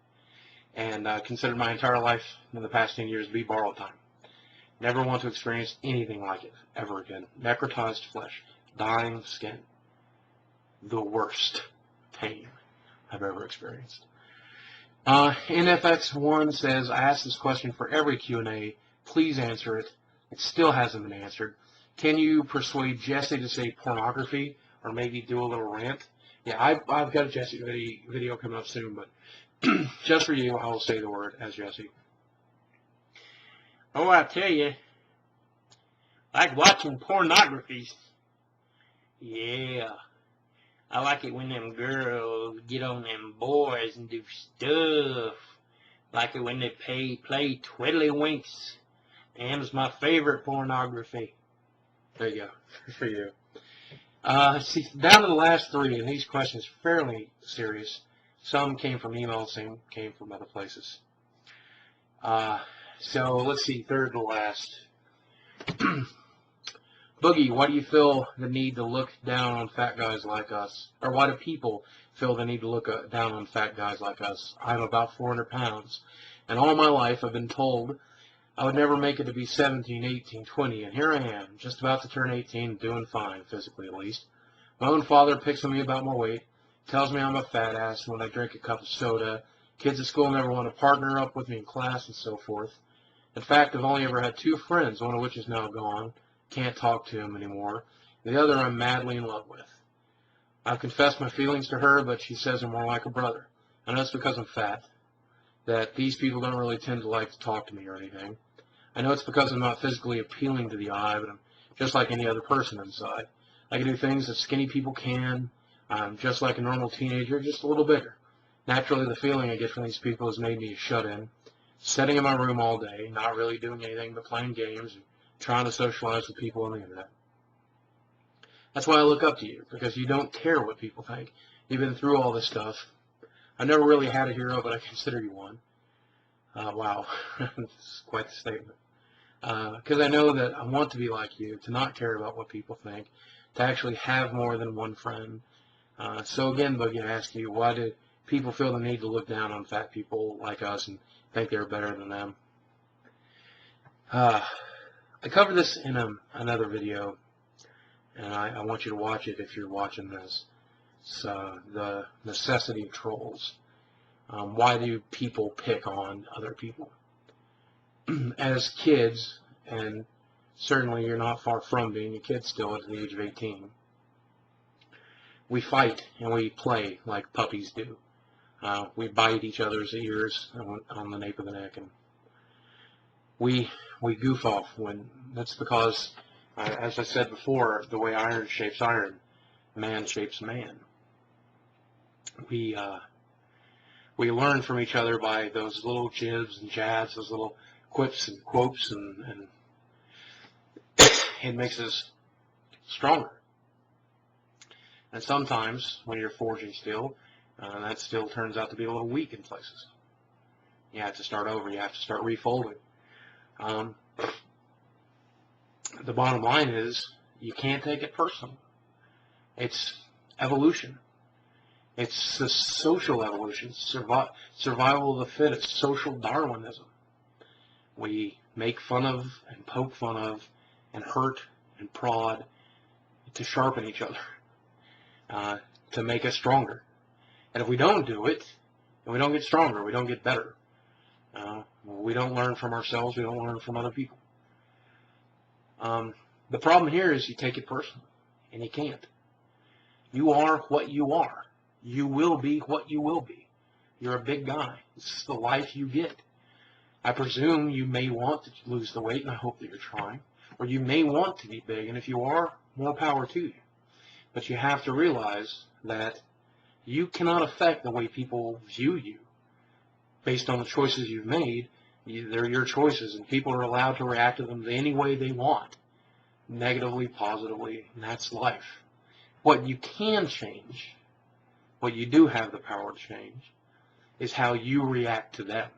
And considered my entire life in the past 10 years to be borrowed time. Never want to experience anything like it ever again. Necrotized flesh, dying skin. The worst pain I've ever experienced. NFX1 says, I asked this question for every Q&A. Please answer it. It still hasn't been answered. Can you persuade Jesse to say pornography or maybe do a little rant? Yeah, I've got a Jesse video coming up soon, but just for you, I will say the word as Jesse. Oh, I tell you, like watching pornography. Yeah. I like it when them girls get on them boys and do stuff. Like it when they play Twiddlywinks. Them's my favorite pornography. There you go. Good for you. See, down to the last three, and these questions are fairly serious. Some came from emails, some came from other places. So let's see, third to last. Boogie, why do you feel the need to look down on fat guys like us? Or why do people feel the need to look down on fat guys like us? I'm about 400 pounds, and all my life I've been told I would never make it to be 17, 18, 20, and here I am, just about to turn 18, doing fine, physically at least. My own father picks on me about my weight, tells me I'm a fat ass when I drink a cup of soda. Kids at school never want to partner up with me in class and so forth. In fact, I've only ever had 2 friends, one of which is now gone. Can't talk to him anymore. The other I'm madly in love with. I've confessed my feelings to her, but she says I'm more like a brother. I know it's because I'm fat, that these people don't really tend to like to talk to me or anything. I know it's because I'm not physically appealing to the eye, but I'm just like any other person inside. I can do things that skinny people can. I'm just like a normal teenager, just a little bigger. Naturally, the feeling I get from these people has made me a shut-in, sitting in my room all day, not really doing anything but playing games and trying to socialize with people on the internet. That's why I look up to you, because you don't care what people think. You've been through all this stuff. I never really had a hero, but I consider you one. Wow, it's quite the statement. Because I know that I want to be like you, to not care about what people think, to actually have more than one friend. So again, Boogie, I ask you, why do people feel the need to look down on fat people like us and think they're better than them? I covered this in another video, and I want you to watch it if you're watching this. It's the necessity of trolls. Why do people pick on other people? As kids, and certainly you're not far from being a kid still at the age of 18, we fight and we play like puppies do. We bite each other's ears on the nape of the neck, and we goof off. That's because, as I said before, the way iron shapes iron, man shapes man. We learn from each other by those little jibs and jabs, those little quips and quotes, and it makes us stronger. And sometimes, when you're forging steel, that steel turns out to be a little weak in places. You have to start over. You have to start refolding. The bottom line is, you can't take it personal. It's evolution. It's the social evolution, survival of the fittest, social Darwinism. We make fun of and poke fun of and hurt and prod to sharpen each other, to make us stronger. And if we don't do it, then we don't get stronger, we don't get better. We don't learn from ourselves, we don't learn from other people. The problem here is you take it personally, and you can't. You are what you are. You will be what you will be. You're a big guy. This is the life you get. I presume you may want to lose the weight, and I hope that you're trying. Or you may want to be big, and if you are, more power to you. But you have to realize that you cannot affect the way people view you based on the choices you've made. They're your choices, and people are allowed to react to them any way they want, negatively, positively, and that's life. What you can change, what you do have the power to change, is how you react to them.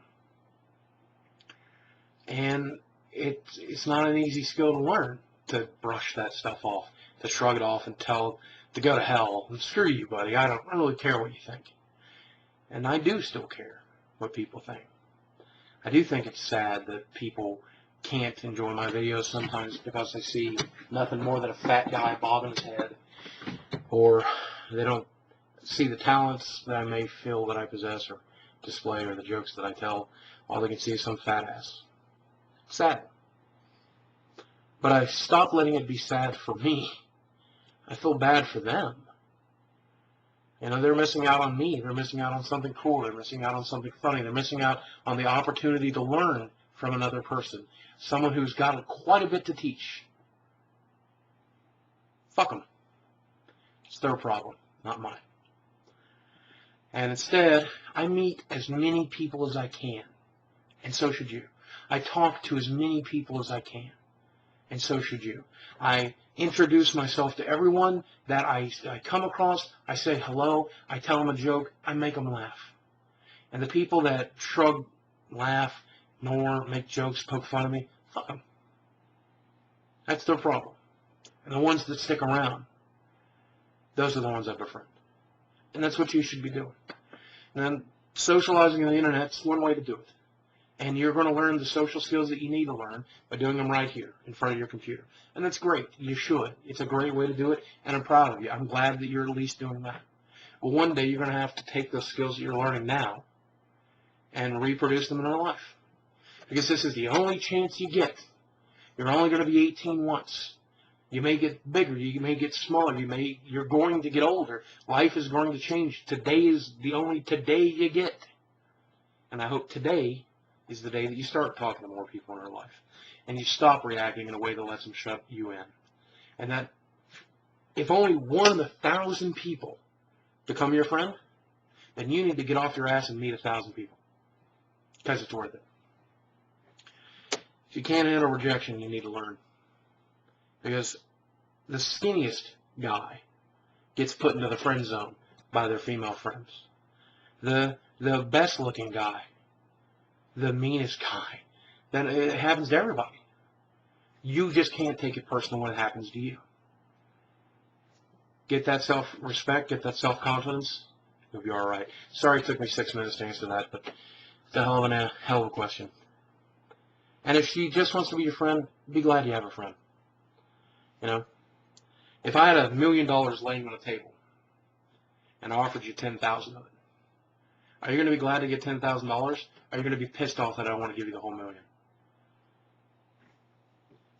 And it's not an easy skill to learn, to brush that stuff off, to shrug it off and to go to hell, and screw you, buddy, I don't really care what you think. And I do still care what people think. I do think it's sad that people can't enjoy my videos sometimes because they see nothing more than a fat guy bobbing his head, or they don't see the talents that I may feel that I possess or display, or the jokes that I tell. All they can see is some fat ass. It's sad. But I stopped letting it be sad for me. I feel bad for them. You know, they're missing out on me. They're missing out on something cool. They're missing out on something funny. They're missing out on the opportunity to learn from another person, someone who's got quite a bit to teach. Fuck them. It's their problem. not mine. And instead, I meet as many people as I can, and so should you. I talk to as many people as I can, and so should you. I introduce myself to everyone that I come across. I say hello. I tell them a joke. I make them laugh. And the people that shrug, laugh, ignore, make jokes, poke fun of me, fuck them. That's their problem. And the ones that stick around, those are the ones I befriend. And that's what you should be doing. And then socializing on the internet is one way to do it. And you're going to learn the social skills that you need to learn by doing them right here in front of your computer. And that's great. You should. It's a great way to do it, and I'm proud of you. I'm glad that you're at least doing that. Well, one day you're going to have to take those skills that you're learning now and reproduce them in real life. Because this is the only chance you get. You're only going to be 18 once. You may get bigger. You may get smaller. You're going to get older. Life is going to change. Today is the only today you get. And I hope today is the day that you start talking to more people in your life. And you stop reacting in a way that lets them shut you in. And that if only 1 in 1,000 people become your friend, then you need to get off your ass and meet 1,000 people. Because it's worth it. If you can't handle rejection, you need to learn. Because the skinniest guy gets put into the friend zone by their female friends. The best looking guy, the meanest guy, then it happens to everybody. You just can't take it personal when it happens to you. Get that self-respect, get that self-confidence, you'll be all right. Sorry it took me 6 minutes to answer that, but it's a hell of a question. And if she just wants to be your friend, be glad you have a friend. You know, if I had $1 million laying on a table and I offered you 10,000 of it, are you going to be glad to get $10,000? Or are you going to be pissed off that I want to give you the whole million?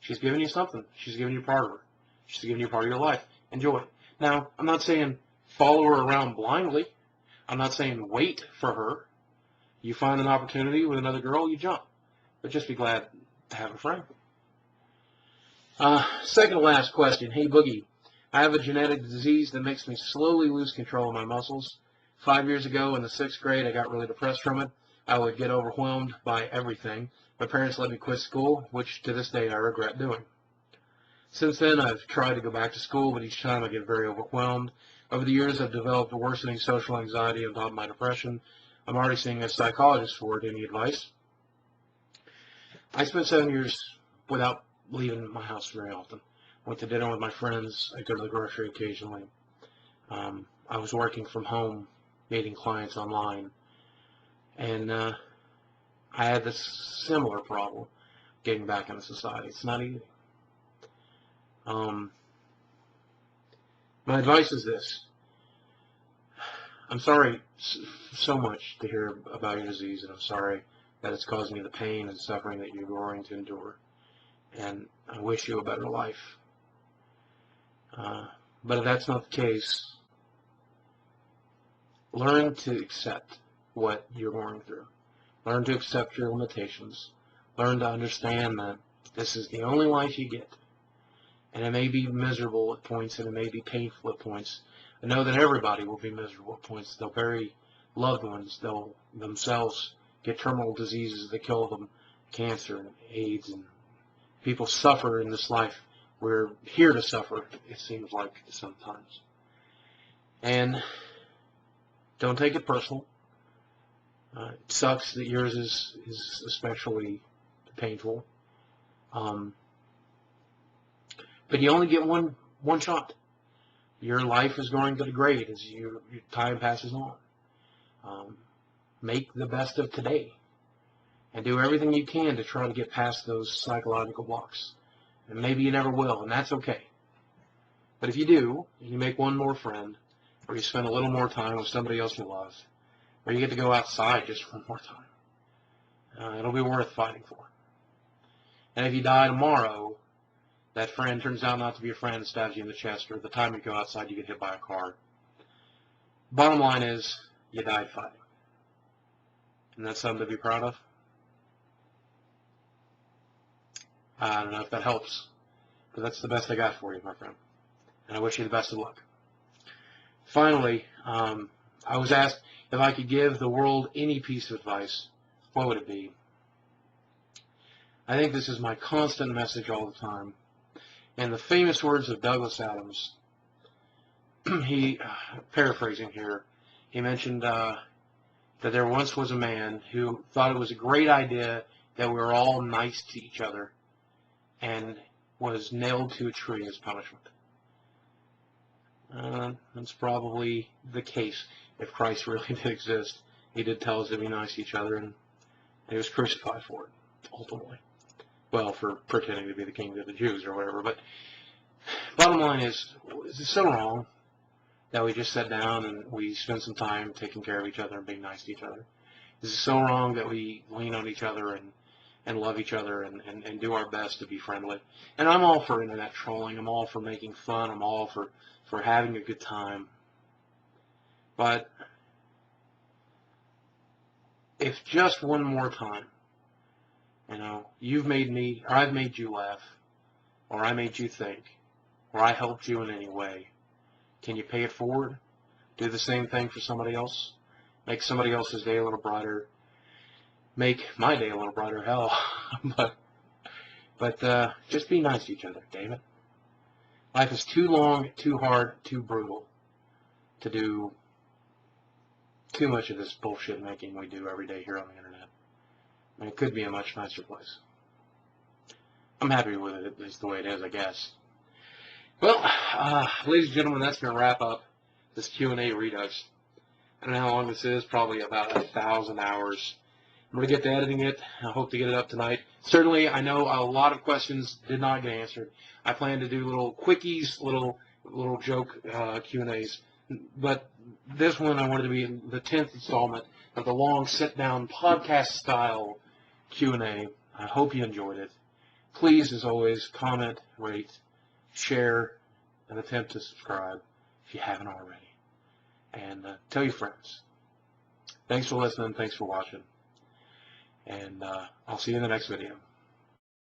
She's giving you something. She's giving you part of her. She's giving you part of your life. Enjoy it. Now, I'm not saying follow her around blindly. I'm not saying wait for her. You find an opportunity with another girl, you jump. But just be glad to have a friend. Second to last question. Hey, Boogie, I have a genetic disease that makes me slowly lose control of my muscles. 5 years ago in the 6th grade, I got really depressed from it. I would get overwhelmed by everything. My parents let me quit school, which to this day I regret doing. Since then, I've tried to go back to school, but each time I get very overwhelmed. Over the years, I've developed a worsening social anxiety on top of my depression. I'm already seeing a psychologist for it. Any advice? I spent 7 years without leaving my house very often. Went to dinner with my friends. I go to the grocery occasionally. I was working from home, meeting clients online. And I had this similar problem getting back into society. It's not easy. My advice is this. I'm sorry so much to hear about your disease, and I'm sorry that it's causing you the pain and suffering that you're going to endure. And I wish you a better life. But if that's not the case, learn to accept what you're going through. Learn to accept your limitations. Learn to understand that this is the only life you get. And it may be miserable at points, and it may be painful at points. I know that everybody will be miserable at points. They'll bury loved ones. They'll themselves get terminal diseases that kill them, cancer and AIDS, and people suffer in this life. We're here to suffer, it seems like sometimes. And don't take it personal. It sucks that yours is especially painful. But you only get one shot. Your life is going to degrade as your time passes on. Make the best of today. And do everything you can to try to get past those psychological blocks. And maybe you never will, and that's okay. But if you do, you make one more friend, or you spend a little more time with somebody else you love, or you get to go outside just one more time, it'll be worth fighting for. And if you die tomorrow, that friend turns out not to be a friend and stabs you in the chest, or the time you go outside you get hit by a car. Bottom line is, you died fighting. And that's something to be proud of. I don't know if that helps, but that's the best I got for you, my friend. And I wish you the best of luck. finally, I was asked if I could give the world any piece of advice, what would it be? I think this is my constant message all the time. In the famous words of Douglas Adams, he, paraphrasing here, he mentioned that there once was a man who thought it was a great idea that we were all nice to each other and was nailed to a tree as punishment. That's probably the case. If Christ really did exist, he did tell us to be nice to each other, and he was crucified for it, ultimately. Well, for pretending to be the king of the Jews or whatever. But bottom line is it so wrong that we just sat down and we spent some time taking care of each other and being nice to each other? Is it so wrong that we lean on each other and love each other and do our best to be friendly? And I'm all for internet trolling. I'm all for making fun. I'm all for having a good time. But if just one more time, you've made me, or I've made you laugh, or I made you think, or I helped you in any way, can you pay it forward? Do the same thing for somebody else? Make somebody else's day a little brighter. Make my day a little brighter, hell. but just be nice to each other, damn it. Life is too long, too hard, too brutal to do too much of this bullshit making we do every day here on the internet. I mean, it could be a much nicer place. I'm happy with it, at least the way it is, I guess. Well, ladies and gentlemen, that's going to wrap up this Q&A Redux. I don't know how long this is, probably about 1,000 hours. I'm going to get to editing it. I hope to get it up tonight. Certainly, I know a lot of questions did not get answered. I plan to do little quickies, little joke Q&As. But this one I wanted to be the 10th installment of the long sit-down podcast-style Q&A. I hope you enjoyed it. Please, as always, comment, rate, share, and attempt to subscribe if you haven't already. And tell your friends. Thanks for listening. Thanks for watching. And I'll see you in the next video.